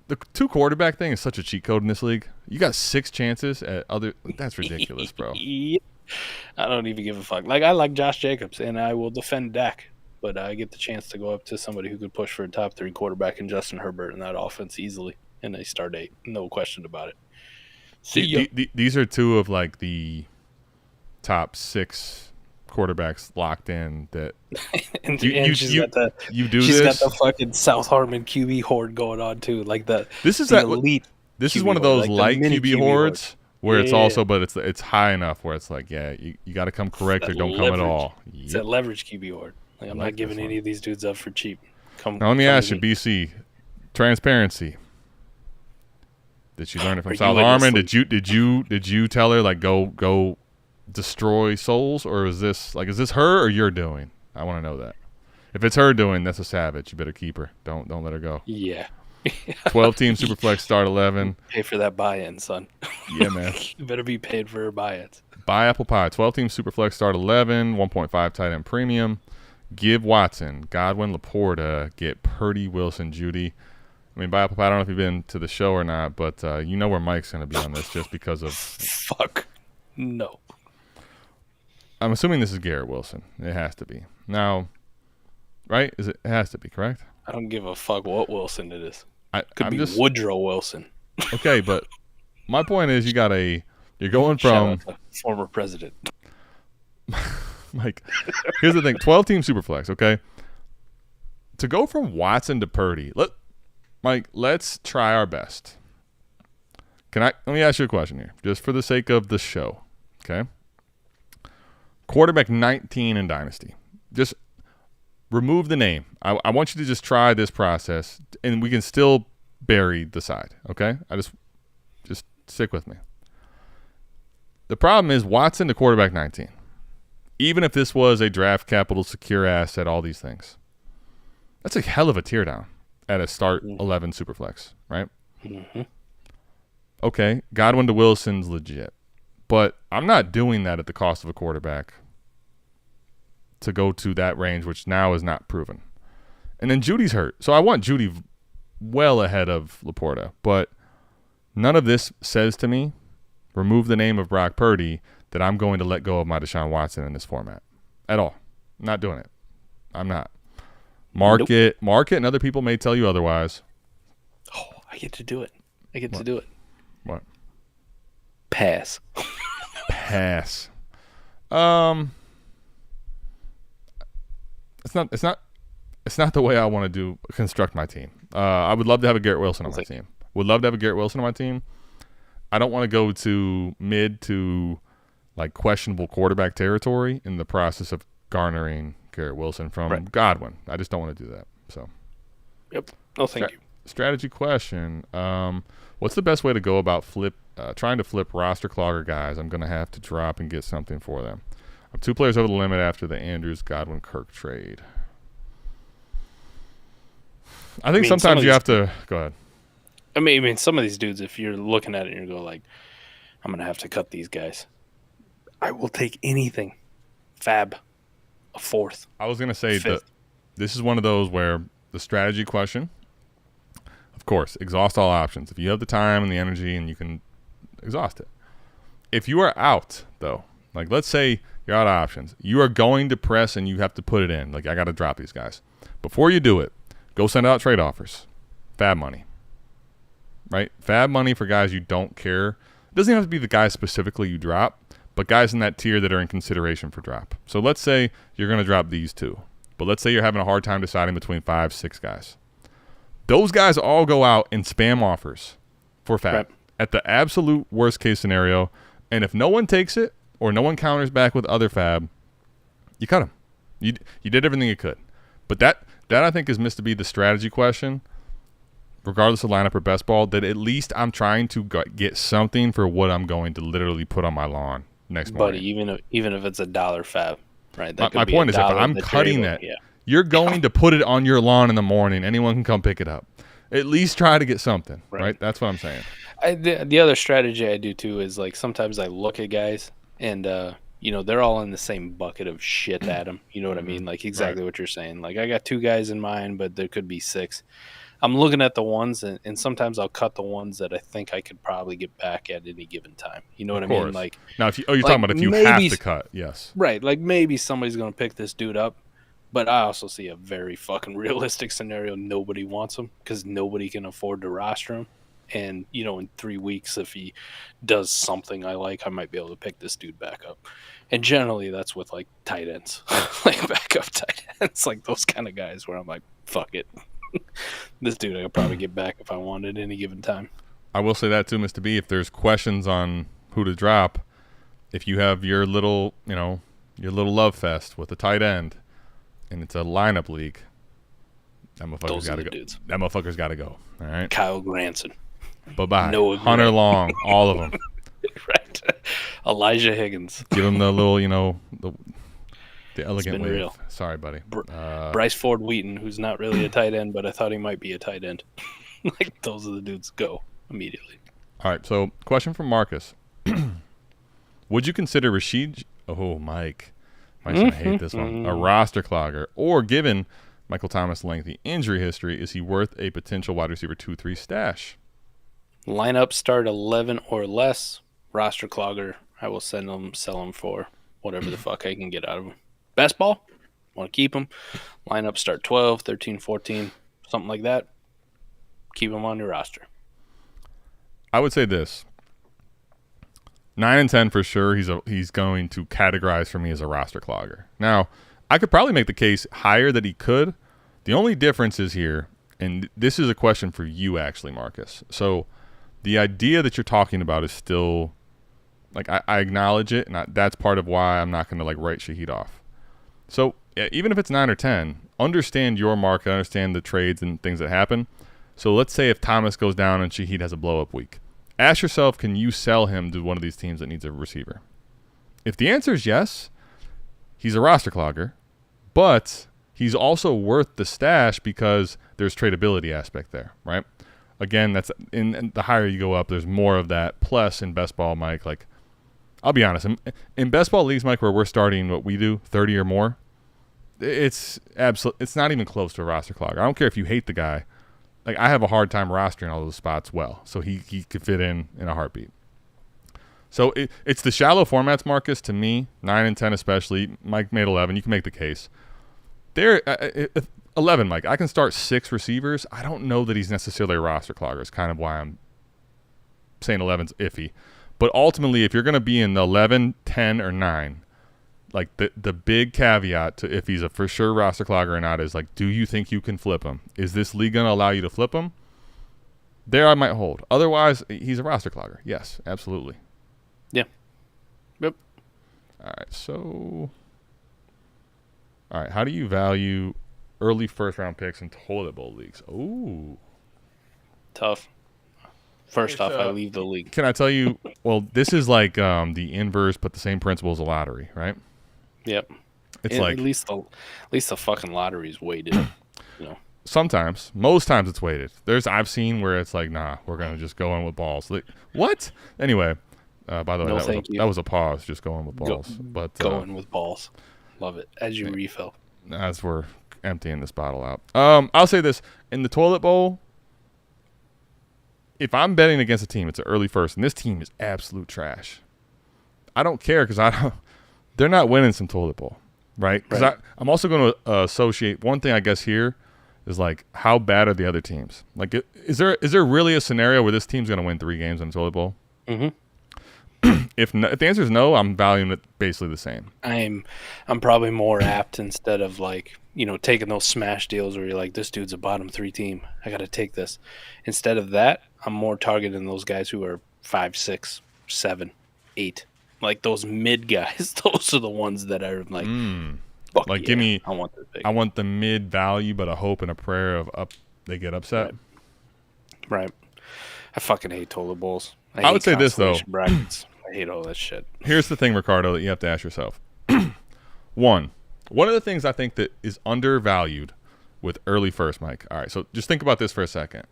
the 2 quarterback thing is such a cheat code in this league. You got 6 chances at other. That's ridiculous, bro. I don't even give a fuck. Like, I like Josh Jacobs, and I will defend Dak. But I get the chance to go up to somebody who could push for a top 3 quarterback in Justin Herbert in that offense easily. And they start 8. No question about it. These are 2 of, like, the top 6 quarterbacks locked in that and you do she's this. Got the fucking South Harmon QB horde going on too, like this is the that elite. This is QB one of those horde, light mini QB hordes where it's Yeah. also, but it's high enough where it's like, yeah, you got to come correct or don't come at all. It's that leverage QB horde. Like, I'm Like not giving this any of these dudes up for cheap. Now let me ask you, BC, transparency. Did she learn it from Are South you Harmon? asleep? Did you tell her like go destroy souls, or is this her or you're doing? I want to know that. If it's her doing, that's a savage. You better keep her. Don't let her go. Yeah. 12-team Superflex start 11. Pay for that buy-in, son. Yeah, man. You better be paid for her buy-ins. Buy apple pie. 12-team Superflex start 11. 1.5 tight end premium. Give Watson, Godwin, Laporta. Get Purdy, Wilson, Judy. I mean, buy apple pie. I don't know if you've been to the show or not, but you know where Mike's going to be on this just because of. Fuck. No. I'm assuming this is Garrett Wilson. It has to be. Now, right? It has to be, correct? I don't give a fuck what Wilson it is. I'm be just Woodrow Wilson. Okay, but my point is you're going Shout from out to former president. Like, here's the thing, 12-team Superflex, okay? To go from Watson to Purdy, let's try our best. Let me ask you a question here, just for the sake of the show, okay? Quarterback 19 in Dynasty. Just remove the name. I want you to just try this process, and we can still bury the side, okay? Just stick with me. The problem is Watson to quarterback 19. Even if this was a draft capital secure asset, all these things, that's a hell of a tear down at a start 11 Superflex, right? Mm-hmm. Okay, Godwin to Wilson's legit, but I'm not doing that at the cost of a quarterback to go to that range, which now is not proven. And then Judy's hurt, so I want Judy well ahead of Laporta, but none of this says to me, remove the name of Brock Purdy, that I'm going to let go of my Deshaun Watson in this format at all. I'm not doing it. I'm not. Market, and other people may tell you otherwise. Oh, I get to do it. To do it. What? Pass. Pass. It's not the way I want to construct my team. I would love to have a Garrett Wilson on my team. Would love to have a Garrett Wilson on my team. I don't want to go to mid to like questionable quarterback territory in the process of garnering Garrett Wilson from Godwin. I just don't want to do that. So, yep. No, thank you. Strategy question. What's the best way to go about trying to flip roster clogger guys I'm going to have to drop and get something for them? I'm 2 players over the limit after the Andrews Godwin Kirk trade. I think sometimes you have to go ahead. I mean, some of these dudes, if you're looking at it and you go like, I'm going to have to cut these guys. I will take anything. Fab. A 4th. I was going to say that this is one of those where the strategy question, of course, exhaust all options. If you have the time and the energy and you can exhaust it. If you are out, though, like let's say you're out of options, you are going to press and you have to put it in. Like, I got to drop these guys. Before you do it, go send out trade offers. Fab money. Right? Fab money for guys you don't care. It doesn't even have to be the guys specifically you drop, but guys in that tier that are in consideration for drop. So let's say you're going to drop these 2, but let's say you're having a hard time deciding between 5, 6 guys. Those guys all go out and spam offers for fab at the absolute worst case scenario, and if no one takes it or no one counters back with other fab, you cut them. You did everything you could. But that I think is missed to be the strategy question, regardless of lineup or best ball, that at least I'm trying to get something for what I'm going to literally put on my lawn next morning. Buddy, even if it's $1 fab, right? My point is, if I'm cutting that, you're going to put it on your lawn in the morning. Anyone can come pick it up. At least try to get something, right? That's what I'm saying. The other strategy I do too is like sometimes I look at guys and they're all in the same bucket of shit at them. You know what I mean? Like exactly what you're saying. Like I got 2 guys in mind, but there could be 6. I'm looking at the ones, and sometimes I'll cut the ones that I think I could probably get back at any given time. You know what I mean? Like now, if you're talking about if you have to cut, yes, right? Like maybe somebody's going to pick this dude up, but I also see a very fucking realistic scenario. Nobody wants him because nobody can afford to roster him. And, in 3 weeks, if he does something I like, I might be able to pick this dude back up. And generally that's with like tight ends, like backup tight ends, like those kind of guys where I'm like, fuck it. This dude I could probably get back if I wanted any given time. I will say that too, Mr. B. If there's questions on who to drop, if you have your little, your little love fest with a tight end, and it's a lineup league, that motherfucker's got to go. Dudes. That motherfucker's got to go. All right. Kyle Granson. Bye-bye. Hunter Long, all of them. Right. Elijah Higgins. Give him the little, the elegant wave. Real. Sorry, buddy. Bryce Ford Wheaton, who's not really a tight end, but I thought he might be a tight end. Like, those are the dudes. Go immediately. All right, so question from Marcus. Would you consider Rashid? Oh, Mike. Mike's going to hate this one. A roster clogger. Or given Michael Thomas' lengthy injury history, is he worth a potential wide receiver 2-3 stash? Lineup start 11 or less. Roster clogger. I will sell him for whatever the fuck I can get out of him. Best ball? Want to keep him. Lineup start 12, 13, 14, something like that. Keep him on your roster. I would say this. 9 and 10 for sure. He's going to categorize for me as a roster clogger. Now, I could probably make the case higher that he could. The only difference is here, and this is a question for you actually, Marcus. So the idea that you're talking about is still, like, I acknowledge it, and that's part of why I'm not going to, like, write Shaheed off. So even if it's 9 or 10, understand your market, understand the trades and things that happen. So let's say if Thomas goes down and Shaheed has a blow-up week. Ask yourself, can you sell him to one of these teams that needs a receiver? If the answer is yes, he's a roster clogger, but he's also worth the stash because there's tradability aspect there, right? Again, that's in the higher you go up, there's more of that. Plus, in best ball, Mike, like, I'll be honest, in best ball leagues, Mike, where we're starting what we do, 30 or more, it's not even close to a roster clogger. I don't care if you hate the guy. Like, I have a hard time rostering all those spots well, so he could fit in a heartbeat. So it's the shallow formats, Marcus, to me, 9 and 10 especially. Mike made 11. You can make the case. 11, Mike. I can start 6 receivers. I don't know that he's necessarily a roster clogger. It's kind of why I'm saying 11's iffy. But ultimately, if you're going to be in the 11, 10, or 9, like the big caveat to if he's a for sure roster clogger or not is, like, do you think you can flip him? Is this league going to allow you to flip him? There I might hold. Otherwise, he's a roster clogger. Yes, absolutely. Yeah. Yep. All right, so... All right, how do you value early first-round picks in toilet bowl leagues? Ooh. Tough. First off, I leave the league. Can I tell you, well, this is like the inverse, but the same principle as a lottery, right? Yep. It's like... At least the fucking lottery is weighted, Sometimes. Most times it's weighted. I've seen where it's like, nah, we're going to just go in with balls. Like, what? Anyway, by the way, that was a pause, just going with balls. Going with balls. Love it. As you refill. As we're emptying this bottle out. I'll say this. In the toilet bowl, if I'm betting against a team, it's an early first, and this team is absolute trash. I don't care because they're not winning some toilet bowl, right? Because I'm also going to associate one thing, I guess, here is, like, how bad are the other teams? Like, is there really a scenario where this team's going to win 3 games in the toilet bowl? Mm-hmm. If the answer is no, I'm valuing it basically the same. I'm probably more apt instead of, like, taking those smash deals where you're like, this dude's a bottom 3 team. I got to take this. Instead of that, I'm more targeting those guys who are 5, 6, 7, 8. Like those mid guys. Those are the ones that are like, like, yeah, give me. I want the mid value, but a hope and a prayer of they get upset. Right. I fucking hate toilet bowls. I would say this though. Brackets. I hate all that shit. Here's the thing, Ricardo, that you have to ask yourself. One of the things I think that is undervalued with early first, Mike. All right, so just think about this for a second.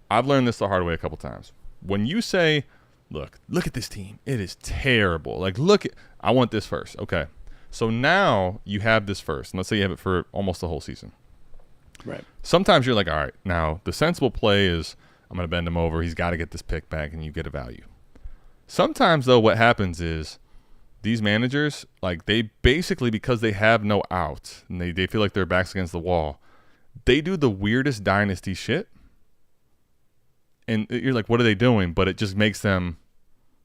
I've learned this the hard way a couple times. When you say, look at this team. It is terrible. Like, I want this first. Okay. So now you have this first. And let's say you have it for almost the whole season. Right. Sometimes you're like, all right, now the sensible play is I'm going to bend him over. He's got to get this pick back, and you get a value. Sometimes, though, what happens is these managers, like, they basically, because they have no out and they feel like their back's against the wall, they do the weirdest dynasty shit. and you're like, what are they doing? But it just makes them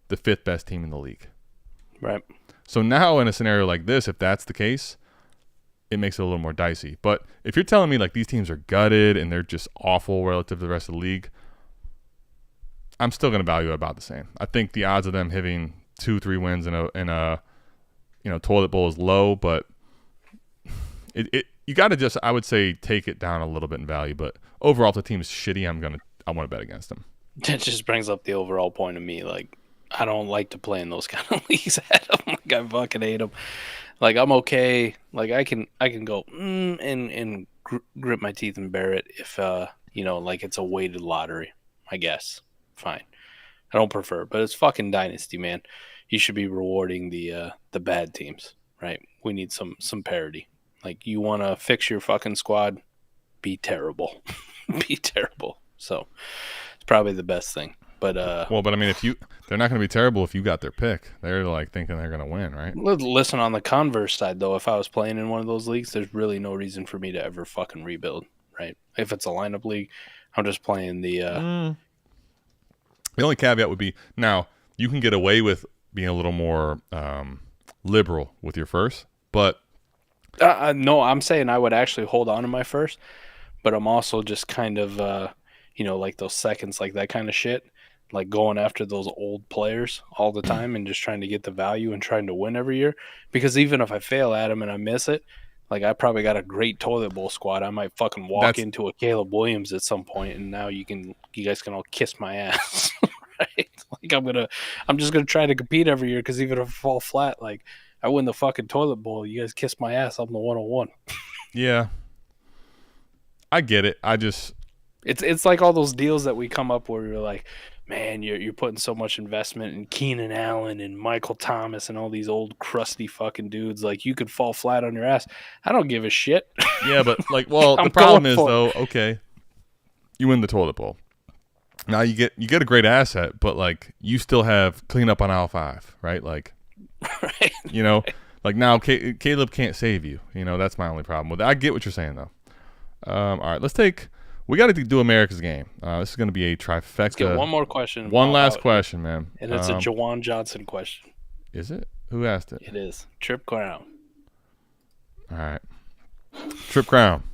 the 5th best team in the league. Right. So now in a scenario like this, if that's the case, it makes it a little more dicey. But if you're telling me like these teams are gutted and they're just awful relative to the rest of the league, I'm still going to value it about the same. I think the odds of them having 2-3 wins in a toilet bowl is low, but you got to just, I would say, take it down a little bit in value. But overall, if the team is shitty, I want to bet against them. That just brings up the overall point of me. Like, I don't like to play in those kind of leagues. Like, I fucking hate them. Like, I'm okay. Like, I can go and grit my teeth and bear it if like it's a weighted lottery. I guess fine. I don't prefer, but it's fucking Dynasty, man. You should be rewarding the bad teams, right? We need some parity. Like, you want to fix your fucking squad, be terrible, be terrible. So it's probably the best thing. But but I mean, they're not going to be terrible if you got their pick. They're like thinking they're going to win, right? Listen, on the converse side, though, if I was playing in one of those leagues, there's really no reason for me to ever fucking rebuild, right? If it's a lineup league, I'm just playing the. The only caveat would be now you can get away with being a little more liberal with your first, but no, I'm saying I would actually hold on to my first, but I'm also just kind of like those seconds, like that kind of shit. Like going after those old players all the time and just trying to get the value and trying to win every year. Because even if I fail at them and I miss it, like I probably got a great toilet bowl squad. I might fucking walk into a Caleb Williams at some point, and now you guys can all kiss my ass, right? Like I'm just gonna try to compete every year because even if I fall flat, like I win the fucking toilet bowl, you guys kiss my ass. I'm the 101. Yeah, I get it. It's like all those deals that we come up where you're like, man, you're putting so much investment in Keenan Allen and Michael Thomas and all these old crusty fucking dudes. Like, you could fall flat on your ass. I don't give a shit. Yeah, but like, well, the problem is though, okay, you win the toilet bowl. Now you get a great asset, but like you still have cleanup on aisle 5, right? Like, right. Like now Caleb can't save you. That's my only problem with it. I get what you're saying though. All right, we got to do America's game. This is going to be a trifecta. Let's get one more question. One last question, man. And it's a Juwan Johnson question. Is it? Who asked it? It is. Trip Crown. All right. Trip Crown.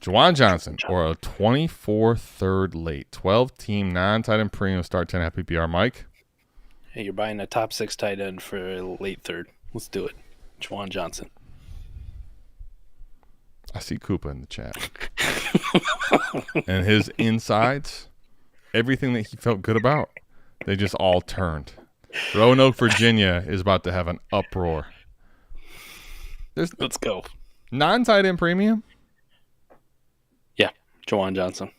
Juwan Johnson or a 24-third late 12-team non-tight end premium start 10 PPR. Mike? Hey, you're buying a top 6 tight end for a late third. Let's do it. Juwan Johnson. I see Koopa in the chat. And his insides, everything that he felt good about, they just all turned. Roanoke, Virginia is about to have an uproar. Let's go. Non-tight end premium? Yeah, Juwan Johnson.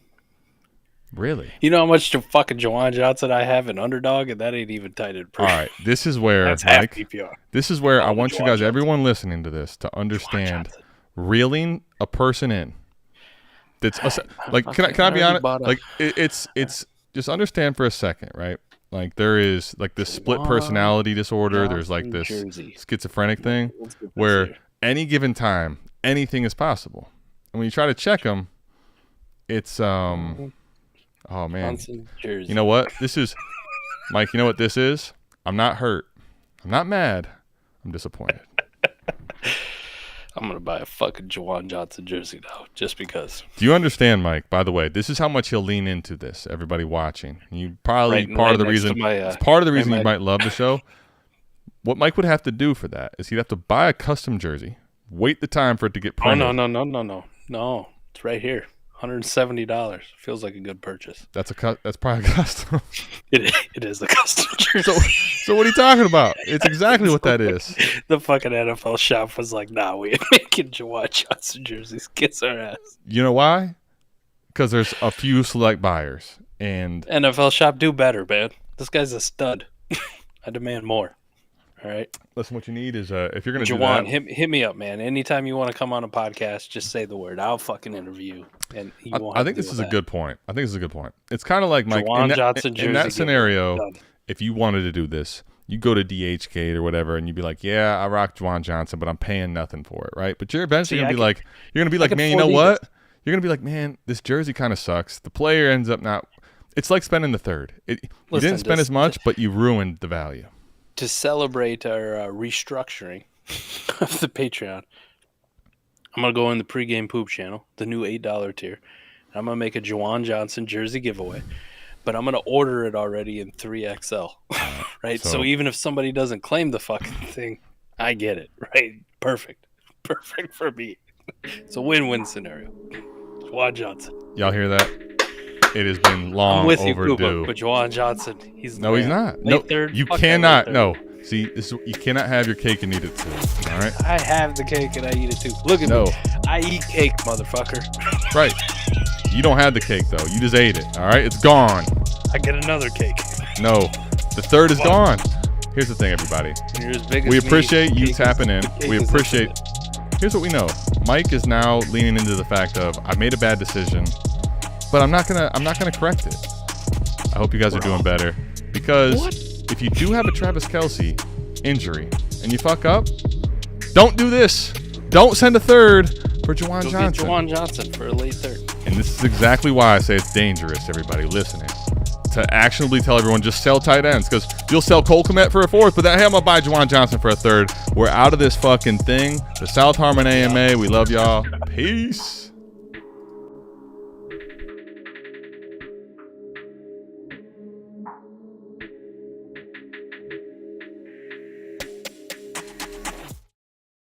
Really? You know how much fucking Juwan Johnson I have in underdog, and that ain't even tight end premium. All right, this is where, that's Mike, half PPR. This is where I want you guys, everyone listening to this, to understand reeling a person in. That's like, can I be honest? Like, it's just understand for a second, right? Like, there is like this split personality disorder. There's like this schizophrenic thing where any given time, anything is possible. And when you try to check them, it's oh man, you know what this is, Mike? You know what this is? I'm not hurt. I'm not mad. I'm disappointed. I'm going to buy a fucking Juwan Johnson jersey now, just because. Do you understand, Mike? By the way, this is how much he'll lean into this, everybody watching. You probably, part of the reason you might love the show. What Mike would have to do for that is he'd have to buy a custom jersey, wait the time for it to get printed. Oh, no. It's right here. $170. Feels like a good purchase. That's probably a custom. It is a custom jersey. So what are you talking about? It's exactly what that is. The fucking NFL shop was like, nah, we ain't making Juwan Johnson jerseys. Kiss our ass. You know why? Because there's a few select buyers. And NFL shop, do better, man. This guy's a stud. I demand more. All right. Listen, what you need is if you're going to do Juwan, that, hit me up, man. Anytime you want to come on a podcast, just say the word. I'll fucking interview you. And I think this is a good point. It's kind of like Mike in that scenario. If you wanted to do this, you go to DHgate or whatever, and you'd be like, "Yeah, I rock Juwan Johnson, but I'm paying nothing for it, right?" But you're eventually gonna be like, "Man, you know what? You're gonna be like, man, this jersey kind of sucks. The player ends up not. It's like spending the third. You didn't spend as much, but you ruined the value. To celebrate our restructuring of the Patreon, I'm going to go in the pregame poop channel, the new $8 tier. I'm going to make a Juwan Johnson jersey giveaway, but I'm going to order it already in 3XL, right? So even if somebody doesn't claim the fucking thing, I get it, right? Perfect for me. It's a win-win scenario. Juwan Johnson. Y'all hear that? It has been long I'm with overdue. you, Koopa, but Juwan Johnson, he's no, he's not. No, third. you Fuck cannot. that No, see, you cannot have your cake and eat it too. All right. I have the cake and I eat it too. Look at me. I eat cake, motherfucker. Right. You don't have the cake though. You just ate it. All right. It's gone. I get another cake. No, the third is gone. Here's the thing, everybody. You're as big as We me. appreciate you Cake tapping in. cake We is appreciate. infinite. Here's what we know. Mike is now leaning into the fact of I made a bad decision, but I'm not gonna correct it. I hope you guys are doing better because if you do have a Travis Kelce injury and you fuck up, don't do this. Don't send a third for Juwan Go Johnson. get Juwan Johnson for a late third. And this is exactly why I say it's dangerous, everybody listening, to actionably tell everyone just sell tight ends because you'll sell Cole Kmet for a fourth, but hey, I'm going to buy Juwan Johnson for a third. We're out of this fucking thing. The South Harmon AMA, we love y'all. Peace.